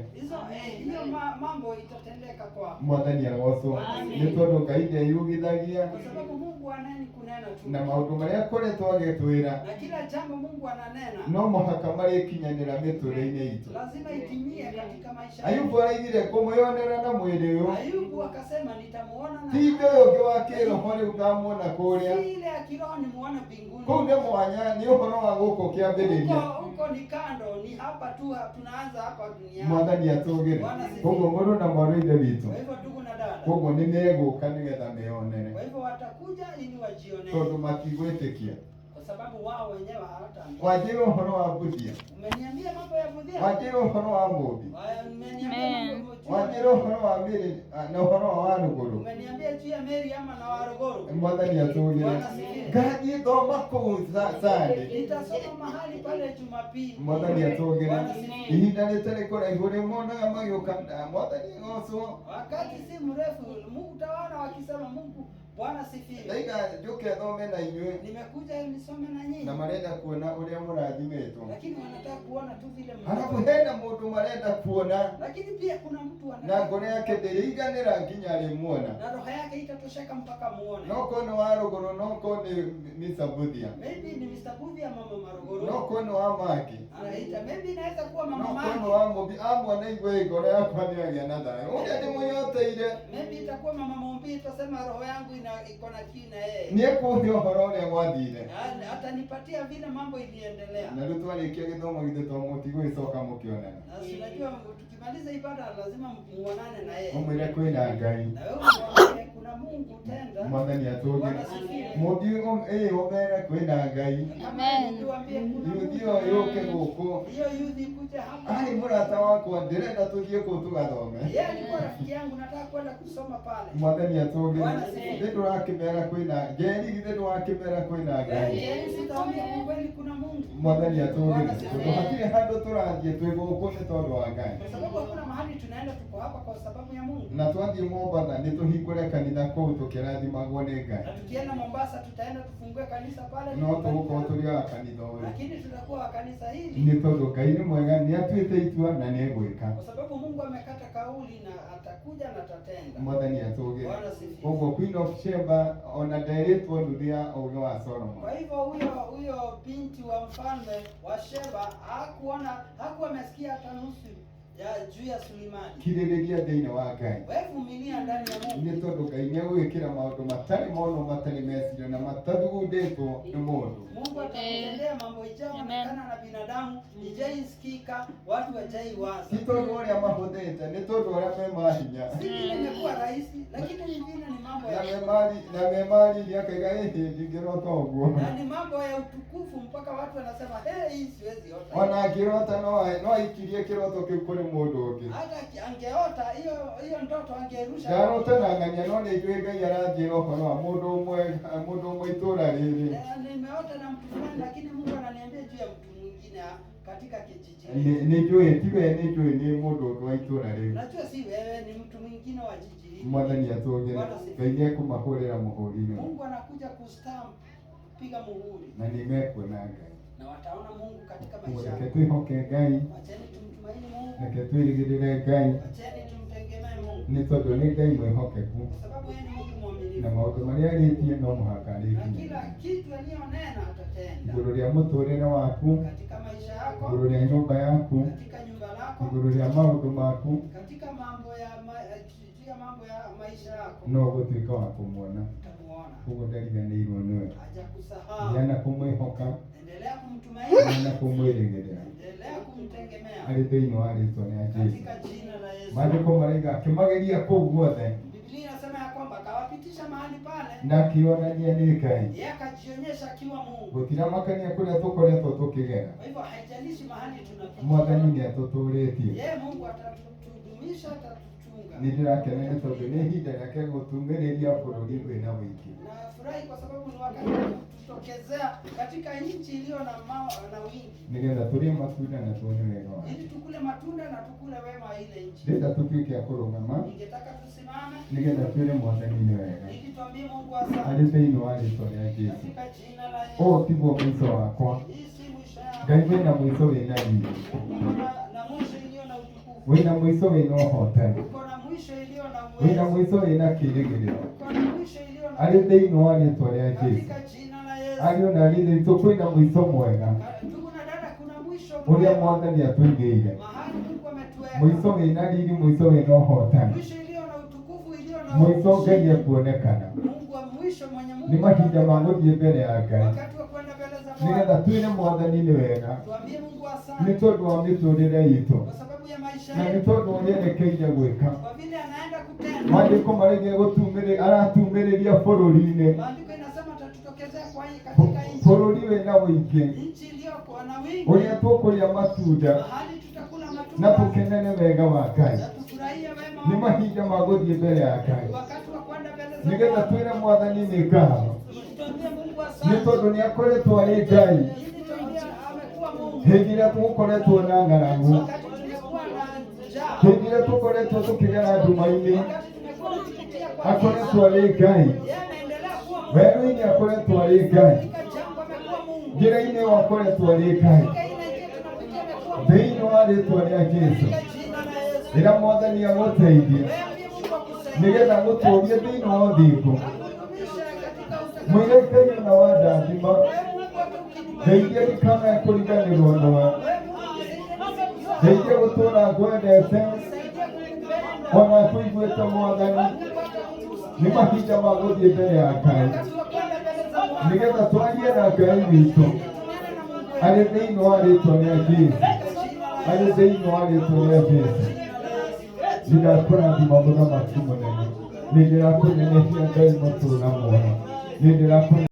hiyo mambo itatendeka kwako. Mwathani agocwo nĩ tondũ Ngai ndeyugithagia Kwa sababu Mungu aneni kunena tu. na maũndũ marĩa akoretwo agĩtwĩra Na kila jambo Mungu ananena no mũhaka marĩkinyanĩra mĩtũrĩre-inĩ itũ. lazima itimie katika maisha Ayubu araigire kũmwĩonera na mwĩrĩ ũyũ Ayubu akasema nitamuona na ti ithuĩ ũngĩ wa kĩroho rĩu ngamuona kũrĩa si ile ya kiroho nimuone mbinguni. kũu nĩ mwanya nĩ ũhoro wa gũkũ kĩambĩrĩria. Huko ni kando, ni hapa tu, tunaanza hapa duniani. Mwathani atũgĩre koguo mũrũ na mwarũ ithe witũ Kwa hivyo ndugu na dada, koguo nĩ megũka nĩgetha meonere kwa hivyo watakuja ili wajionee, tondũ matigwĩtĩkia. kwa sababu wao wenyewe hawataamini. Wanjĩra ũhoro wa Buthia, Umeniambia mambo ya Budhia, wanjĩra ũhoro wa Mũmbi, umeniambia mambo wanjĩra ũhoro wa Mĩrĩ na ũhoro wa Warũgũrũ. umeniambia juu ya Mary ama na Warogoro. Mwathani atũgĩre ngathiĩ thoma kũu Sande. Nitasoma mahali pale Jumapili. Mwathani atũgĩre ihinda rĩtarĩ kũraihu rĩmonaga magĩũka Mwathani agocwo. Wakati si mrefu utaona wakisema Mungu Bwana sifiwe. Ndaiga njũke thome na inyuĩ Nimekuja nisome na nyinyi. na marenda kuona ũrĩa mũrathimĩtwo. Lakini wanataka kuona tu vile Halafu hena mũndũ marenda kuona lakini pia kuna mtu na ngoro yake ndĩrĩiganĩra nginya arĩmuona. na roho yake itatosheka mpaka muone. Noko nĩ Warũgũrũ, noko nĩ Mr. Buthia, Maybe ni Mr. Budhia mama Marogoro. noko nĩ wa Maki, Anaita maybe inaweza kuwa mama noko nĩ Maki. wa Mũmbi. Amwona igwe ngoro yakwa nĩagĩa na thayũ. Ũrĩa ndĩmũnyoteire Maybe itakuwa mama Mombi itasema roho yangu iko na kiu na yeye. nĩekũhe ũhoro ũrĩa gwathire. Atanipatia vile mambo iliendelea. Na rĩu twarĩkia gĩthomo gitũ to mũtigwĩcoka mũkĩonana. Na unajua tukimaliza ibada lazima muonane na yeye. Ũmwĩre kwĩna Ngai. Na wewe unaona kuna Mungu tenda. Mwathani atũgĩre mũthiĩ ũmere kwĩna Ngai. Amen. Tuambie kuna Yuthi ũyũ yũke gũkũ. hiyo yuthi kuja hapa. Arĩ mũrata wakwa ndĩrenda tũthiĩ kũu tũgathome. Yeye alikuwa rafiki yangu, nataka kwenda kusoma pale. Mwathani atũgĩre ithe ndũrakĩmera kwĩna Njeri, ithe ndũrakĩmera kwĩna Ngai. Sitaambia kweli kuna Mungu. Mwathani atũgĩre tondũ hatirĩ handũ tũrathiĩ twĩ gũkũ nĩ tondũ wa Ngai. Kwa sababu hakuna mahali tunaenda, tuko hapa kwa sababu ya Mungu. Na twathiĩ Mombatha nĩ tũhingũre kanitha kũu tũkĩrathimagwo nĩ Ngai. Na tukienda Mombasa tutaenda tufungue kanisa pale. No tũgũkorwo tũrĩ wa kanitha ũyũ Lakini tutakuwa wa kanisa hili. nĩ tondũ Ngai nĩ mwega, nĩ atuĩte itua na nĩ egwĩka. Kwa sababu Mungu amekata kauli na atakuja na atatenda. Mwathani atũgĩre Bwana sifiwe. koguo Queen of Sheba ona nderĩtwo nuthu ya ũũgĩ wa Solomon. Kwa hivyo huyo binti wa mfalme wa Sheba hakuwa amesikia hata nusu ya juu ya Sulemani. Kirĩrĩria thĩinĩ wa Ngai Wewe vumilia ndani ya Mungu. nĩ tondũ Ngai nĩ egwĩkĩra maũndũ matarĩ mono matarĩ mecirio na matathugundĩtwo nĩ mũndũ. Mungu atakutendea mambo ijayoonekana na binadamu, ijaisikika, watu wajaiwaza. Ti tondũ ũrĩa mahũthĩte, nĩ tondũ ũrĩa me mahinya. Si vile imekuwa rahisi, lakini ni vile ni mambo ya Na memaririe akaiga ndingĩrota ũguo. na ni mambo ya utukufu mpaka watu wanasema hii siwezi ota. Ona angĩrota no aikirie kĩroto kĩu kũrĩ mũndũ ũngĩ. Hata angeota hiyo ndoto angerusha. Ndarota na ng'ania no nĩ njũĩ Ngai aranjĩra ũhoro wa mũndũ ũmwe itũũra rĩrĩ. Nimeota na mtu fulani, lakini Mungu ananiambia juu ya mtu mwingine katika kijiji. Nĩ njũĩ tiwe nĩ njũĩ nĩ mũndũ ũngĩ wa itũũra rĩu. Najua si wewe, ni mtu mwingine wa jiji hili. Mwathani atũgĩre Ngai nĩekũmahũrĩra mũhũri-inĩ Mungu anakuja kustamp, kupiga muhuri, na nĩmekuona Ngai. na wataona Mungu katika maisha Reke yao. twĩhoke Ngai, Wacheni tumtumaini Mungu. reke twĩrĩgĩrĩre Ngai Wacheni tumtegemee Mungu. nĩ tondũ nĩ Ngai mwĩhokeku. Kwa sababu yeye ni Mungu mwaminifu. na maũndũ marĩa arĩtie no mũhaka na arĩkinyie. kila kitu aliyonena atatenda Igũrũ rĩa mũtũrĩre waku, katika maisha yako, igũrũ rĩa nyũmba yaku, katika nyumba lako, igũrũ rĩa maũndũ maku, katika mambo ya maisha yako, no gũtuĩka wa kũmuona. utamuona. Koguo ndariganĩirwo nĩwe. Hajakusahau. Gĩa na kũmwĩhoka, Endelea kumtumaini, gĩa na kũmwĩrĩgĩrĩra endelea kumtegemea arĩ thĩinĩ wa rĩĩtwa rĩa Jesũ. katika jina la Yesu. Maandĩko maraiga akĩmageria kũu guothe Biblia inasema ya kwamba akawapitisha mahali pale, na akĩonania nĩ Ngai. yeye akajionyesha akiwa Mungu. Gũtiramakania kũrĩa tũkoretwo tũkĩgera, Kwa hivyo haijalishi mahali tunapita, Mwathani nĩatũtũrĩtie. yeye Mungu atatudumisha, atatuchunga. Nĩ ndĩrakena nĩ tondũ nĩ ihinda rĩake gũtumĩrĩria bũrũri wĩna wĩingĩ. Nafurahi kwa sababu ni wakati wa kutokezea katika nchi iliyo na wingi, Nĩgetha tũrĩe matunda na tuone wega wake. ili tukule matunda na tukule wema wa ile nchi. Ndĩrenda tũtuĩke a kũrũgama Ningetaka tusimame nĩgetha twĩre Mwathani nĩ wega ili tuambie Mungu arĩ asante thĩinĩ wa rĩĩtwa rĩa Jesũ. katika jina la Yesu. Ũũ tiguo mũico wakwa. Hii si mwisho yako. Ngai wĩna mũico wĩna riiri, Uko na mwisho iliyo na utukufu. wĩna mũico wĩna ũhootani, Uko na mwisho iliyo na wĩna uwezo. mũico wĩna kĩĩrĩgĩrĩro Uko na mwisho iliyo na arĩ thĩinĩ wa rĩĩtwa rĩa Jesũ. katika jina la Yesu. Ariũ na airĩtu aitũ kwĩna mũico mwega Ndugu na dada, kuna mwisho ũrĩa mwema. Mwathani atũigĩire, Mahali Mungu ametuweka. mũico wĩna riri, mũico wĩna ũhootani, Mwisho iliyo na utukufu, iliyo na mũico ushindi. Ngai ekuonekana. Mungu wa mwisho mwenye Mungu. Nĩ mahinda ma gũthiĩ mbere ya Ngai Wakati wa kwenda mbele za nĩgetha Bwana. twĩre Mwathani nĩ wega Tuambie Mungu nĩ asante tondũ wa mĩtũrĩre itũ kwa sababu ya maisha na nĩ yetu. tondũ ũrĩa erekeire gwĩka. Kwa vile anaenda kutenda. Maandĩko maraiga aratumĩrĩria bũrũri-inĩ, Maandiko inasema atatutokezea kwa hii katika nchi. bũrũri wĩna wĩingĩ, Nchi iliyokuwa na wingi. ũrĩa tũkũrĩa matunda Mahali tutakula na matunda. tũkenere wega wa Ngai. Na tufurahie wema Nĩ wa mahinda ma gũthiĩ mbere ya Ngai wakati wa kwenda mbele za nĩgetha Bwana. twĩre Mwathani nĩ ngatho Tuambie Mungu nĩ asante. tondũ nĩ akoretwo arĩ Ngai Ili tuambie amekuwa Mungu. hĩndĩ ĩrĩa tũkoretwo na ng'aragu, Wakati tumekuwa na njaa. hĩndĩ ĩrĩa tũkoretwo tũkĩgera nduma-inĩ, Wakati tumekuwa tukipitia kwa akoretwo arĩ Ngai. yeye anaendelea kuwa Mungu. Werũ-inĩ akoretwo arĩ Ngai, Katika jangwa amekuwa Mungu. njĩra-inĩ ĩyo akoretwo arĩ Ngai. Katika ile njia tunapitia amekuwa Mungu. Thĩinĩ wa rĩĩtwa rĩa Jesũ, Katika jina la Yesu. ĩra Mwathani agũteithie Wewe ndiye Mungu akusaidie. nĩgetha gũtũũrie thĩinĩ wa ũthingu. Akudumishe katika utakatifu. Mwĩre Ngai ona wandathima, Wewe Mungu atukidumishe. ndeithia ndikanae kũriganĩrwo nĩwe, Wewe Mungu nisaidie. ndeithia gũtũũra ngwendete Nisaidie kukupenda. ona kũiguĩte Mwathani. Nĩ mahinda ma gũthiĩ mbere ya Ngai Wakati wa kwenda mbele za Bwana. nĩgetha twarie na Ngai witũ Tunene na Mungu. arĩ thĩinĩ wa rĩĩtwa rĩa Jesũ, arĩ thĩinĩ wa rĩĩtwa rĩa Jesũ. Nĩndakũrathima mũthamaki mũnene, nĩndĩrakũnenehia Ngai mũtũũra muoyo, nĩndĩrakũnenehia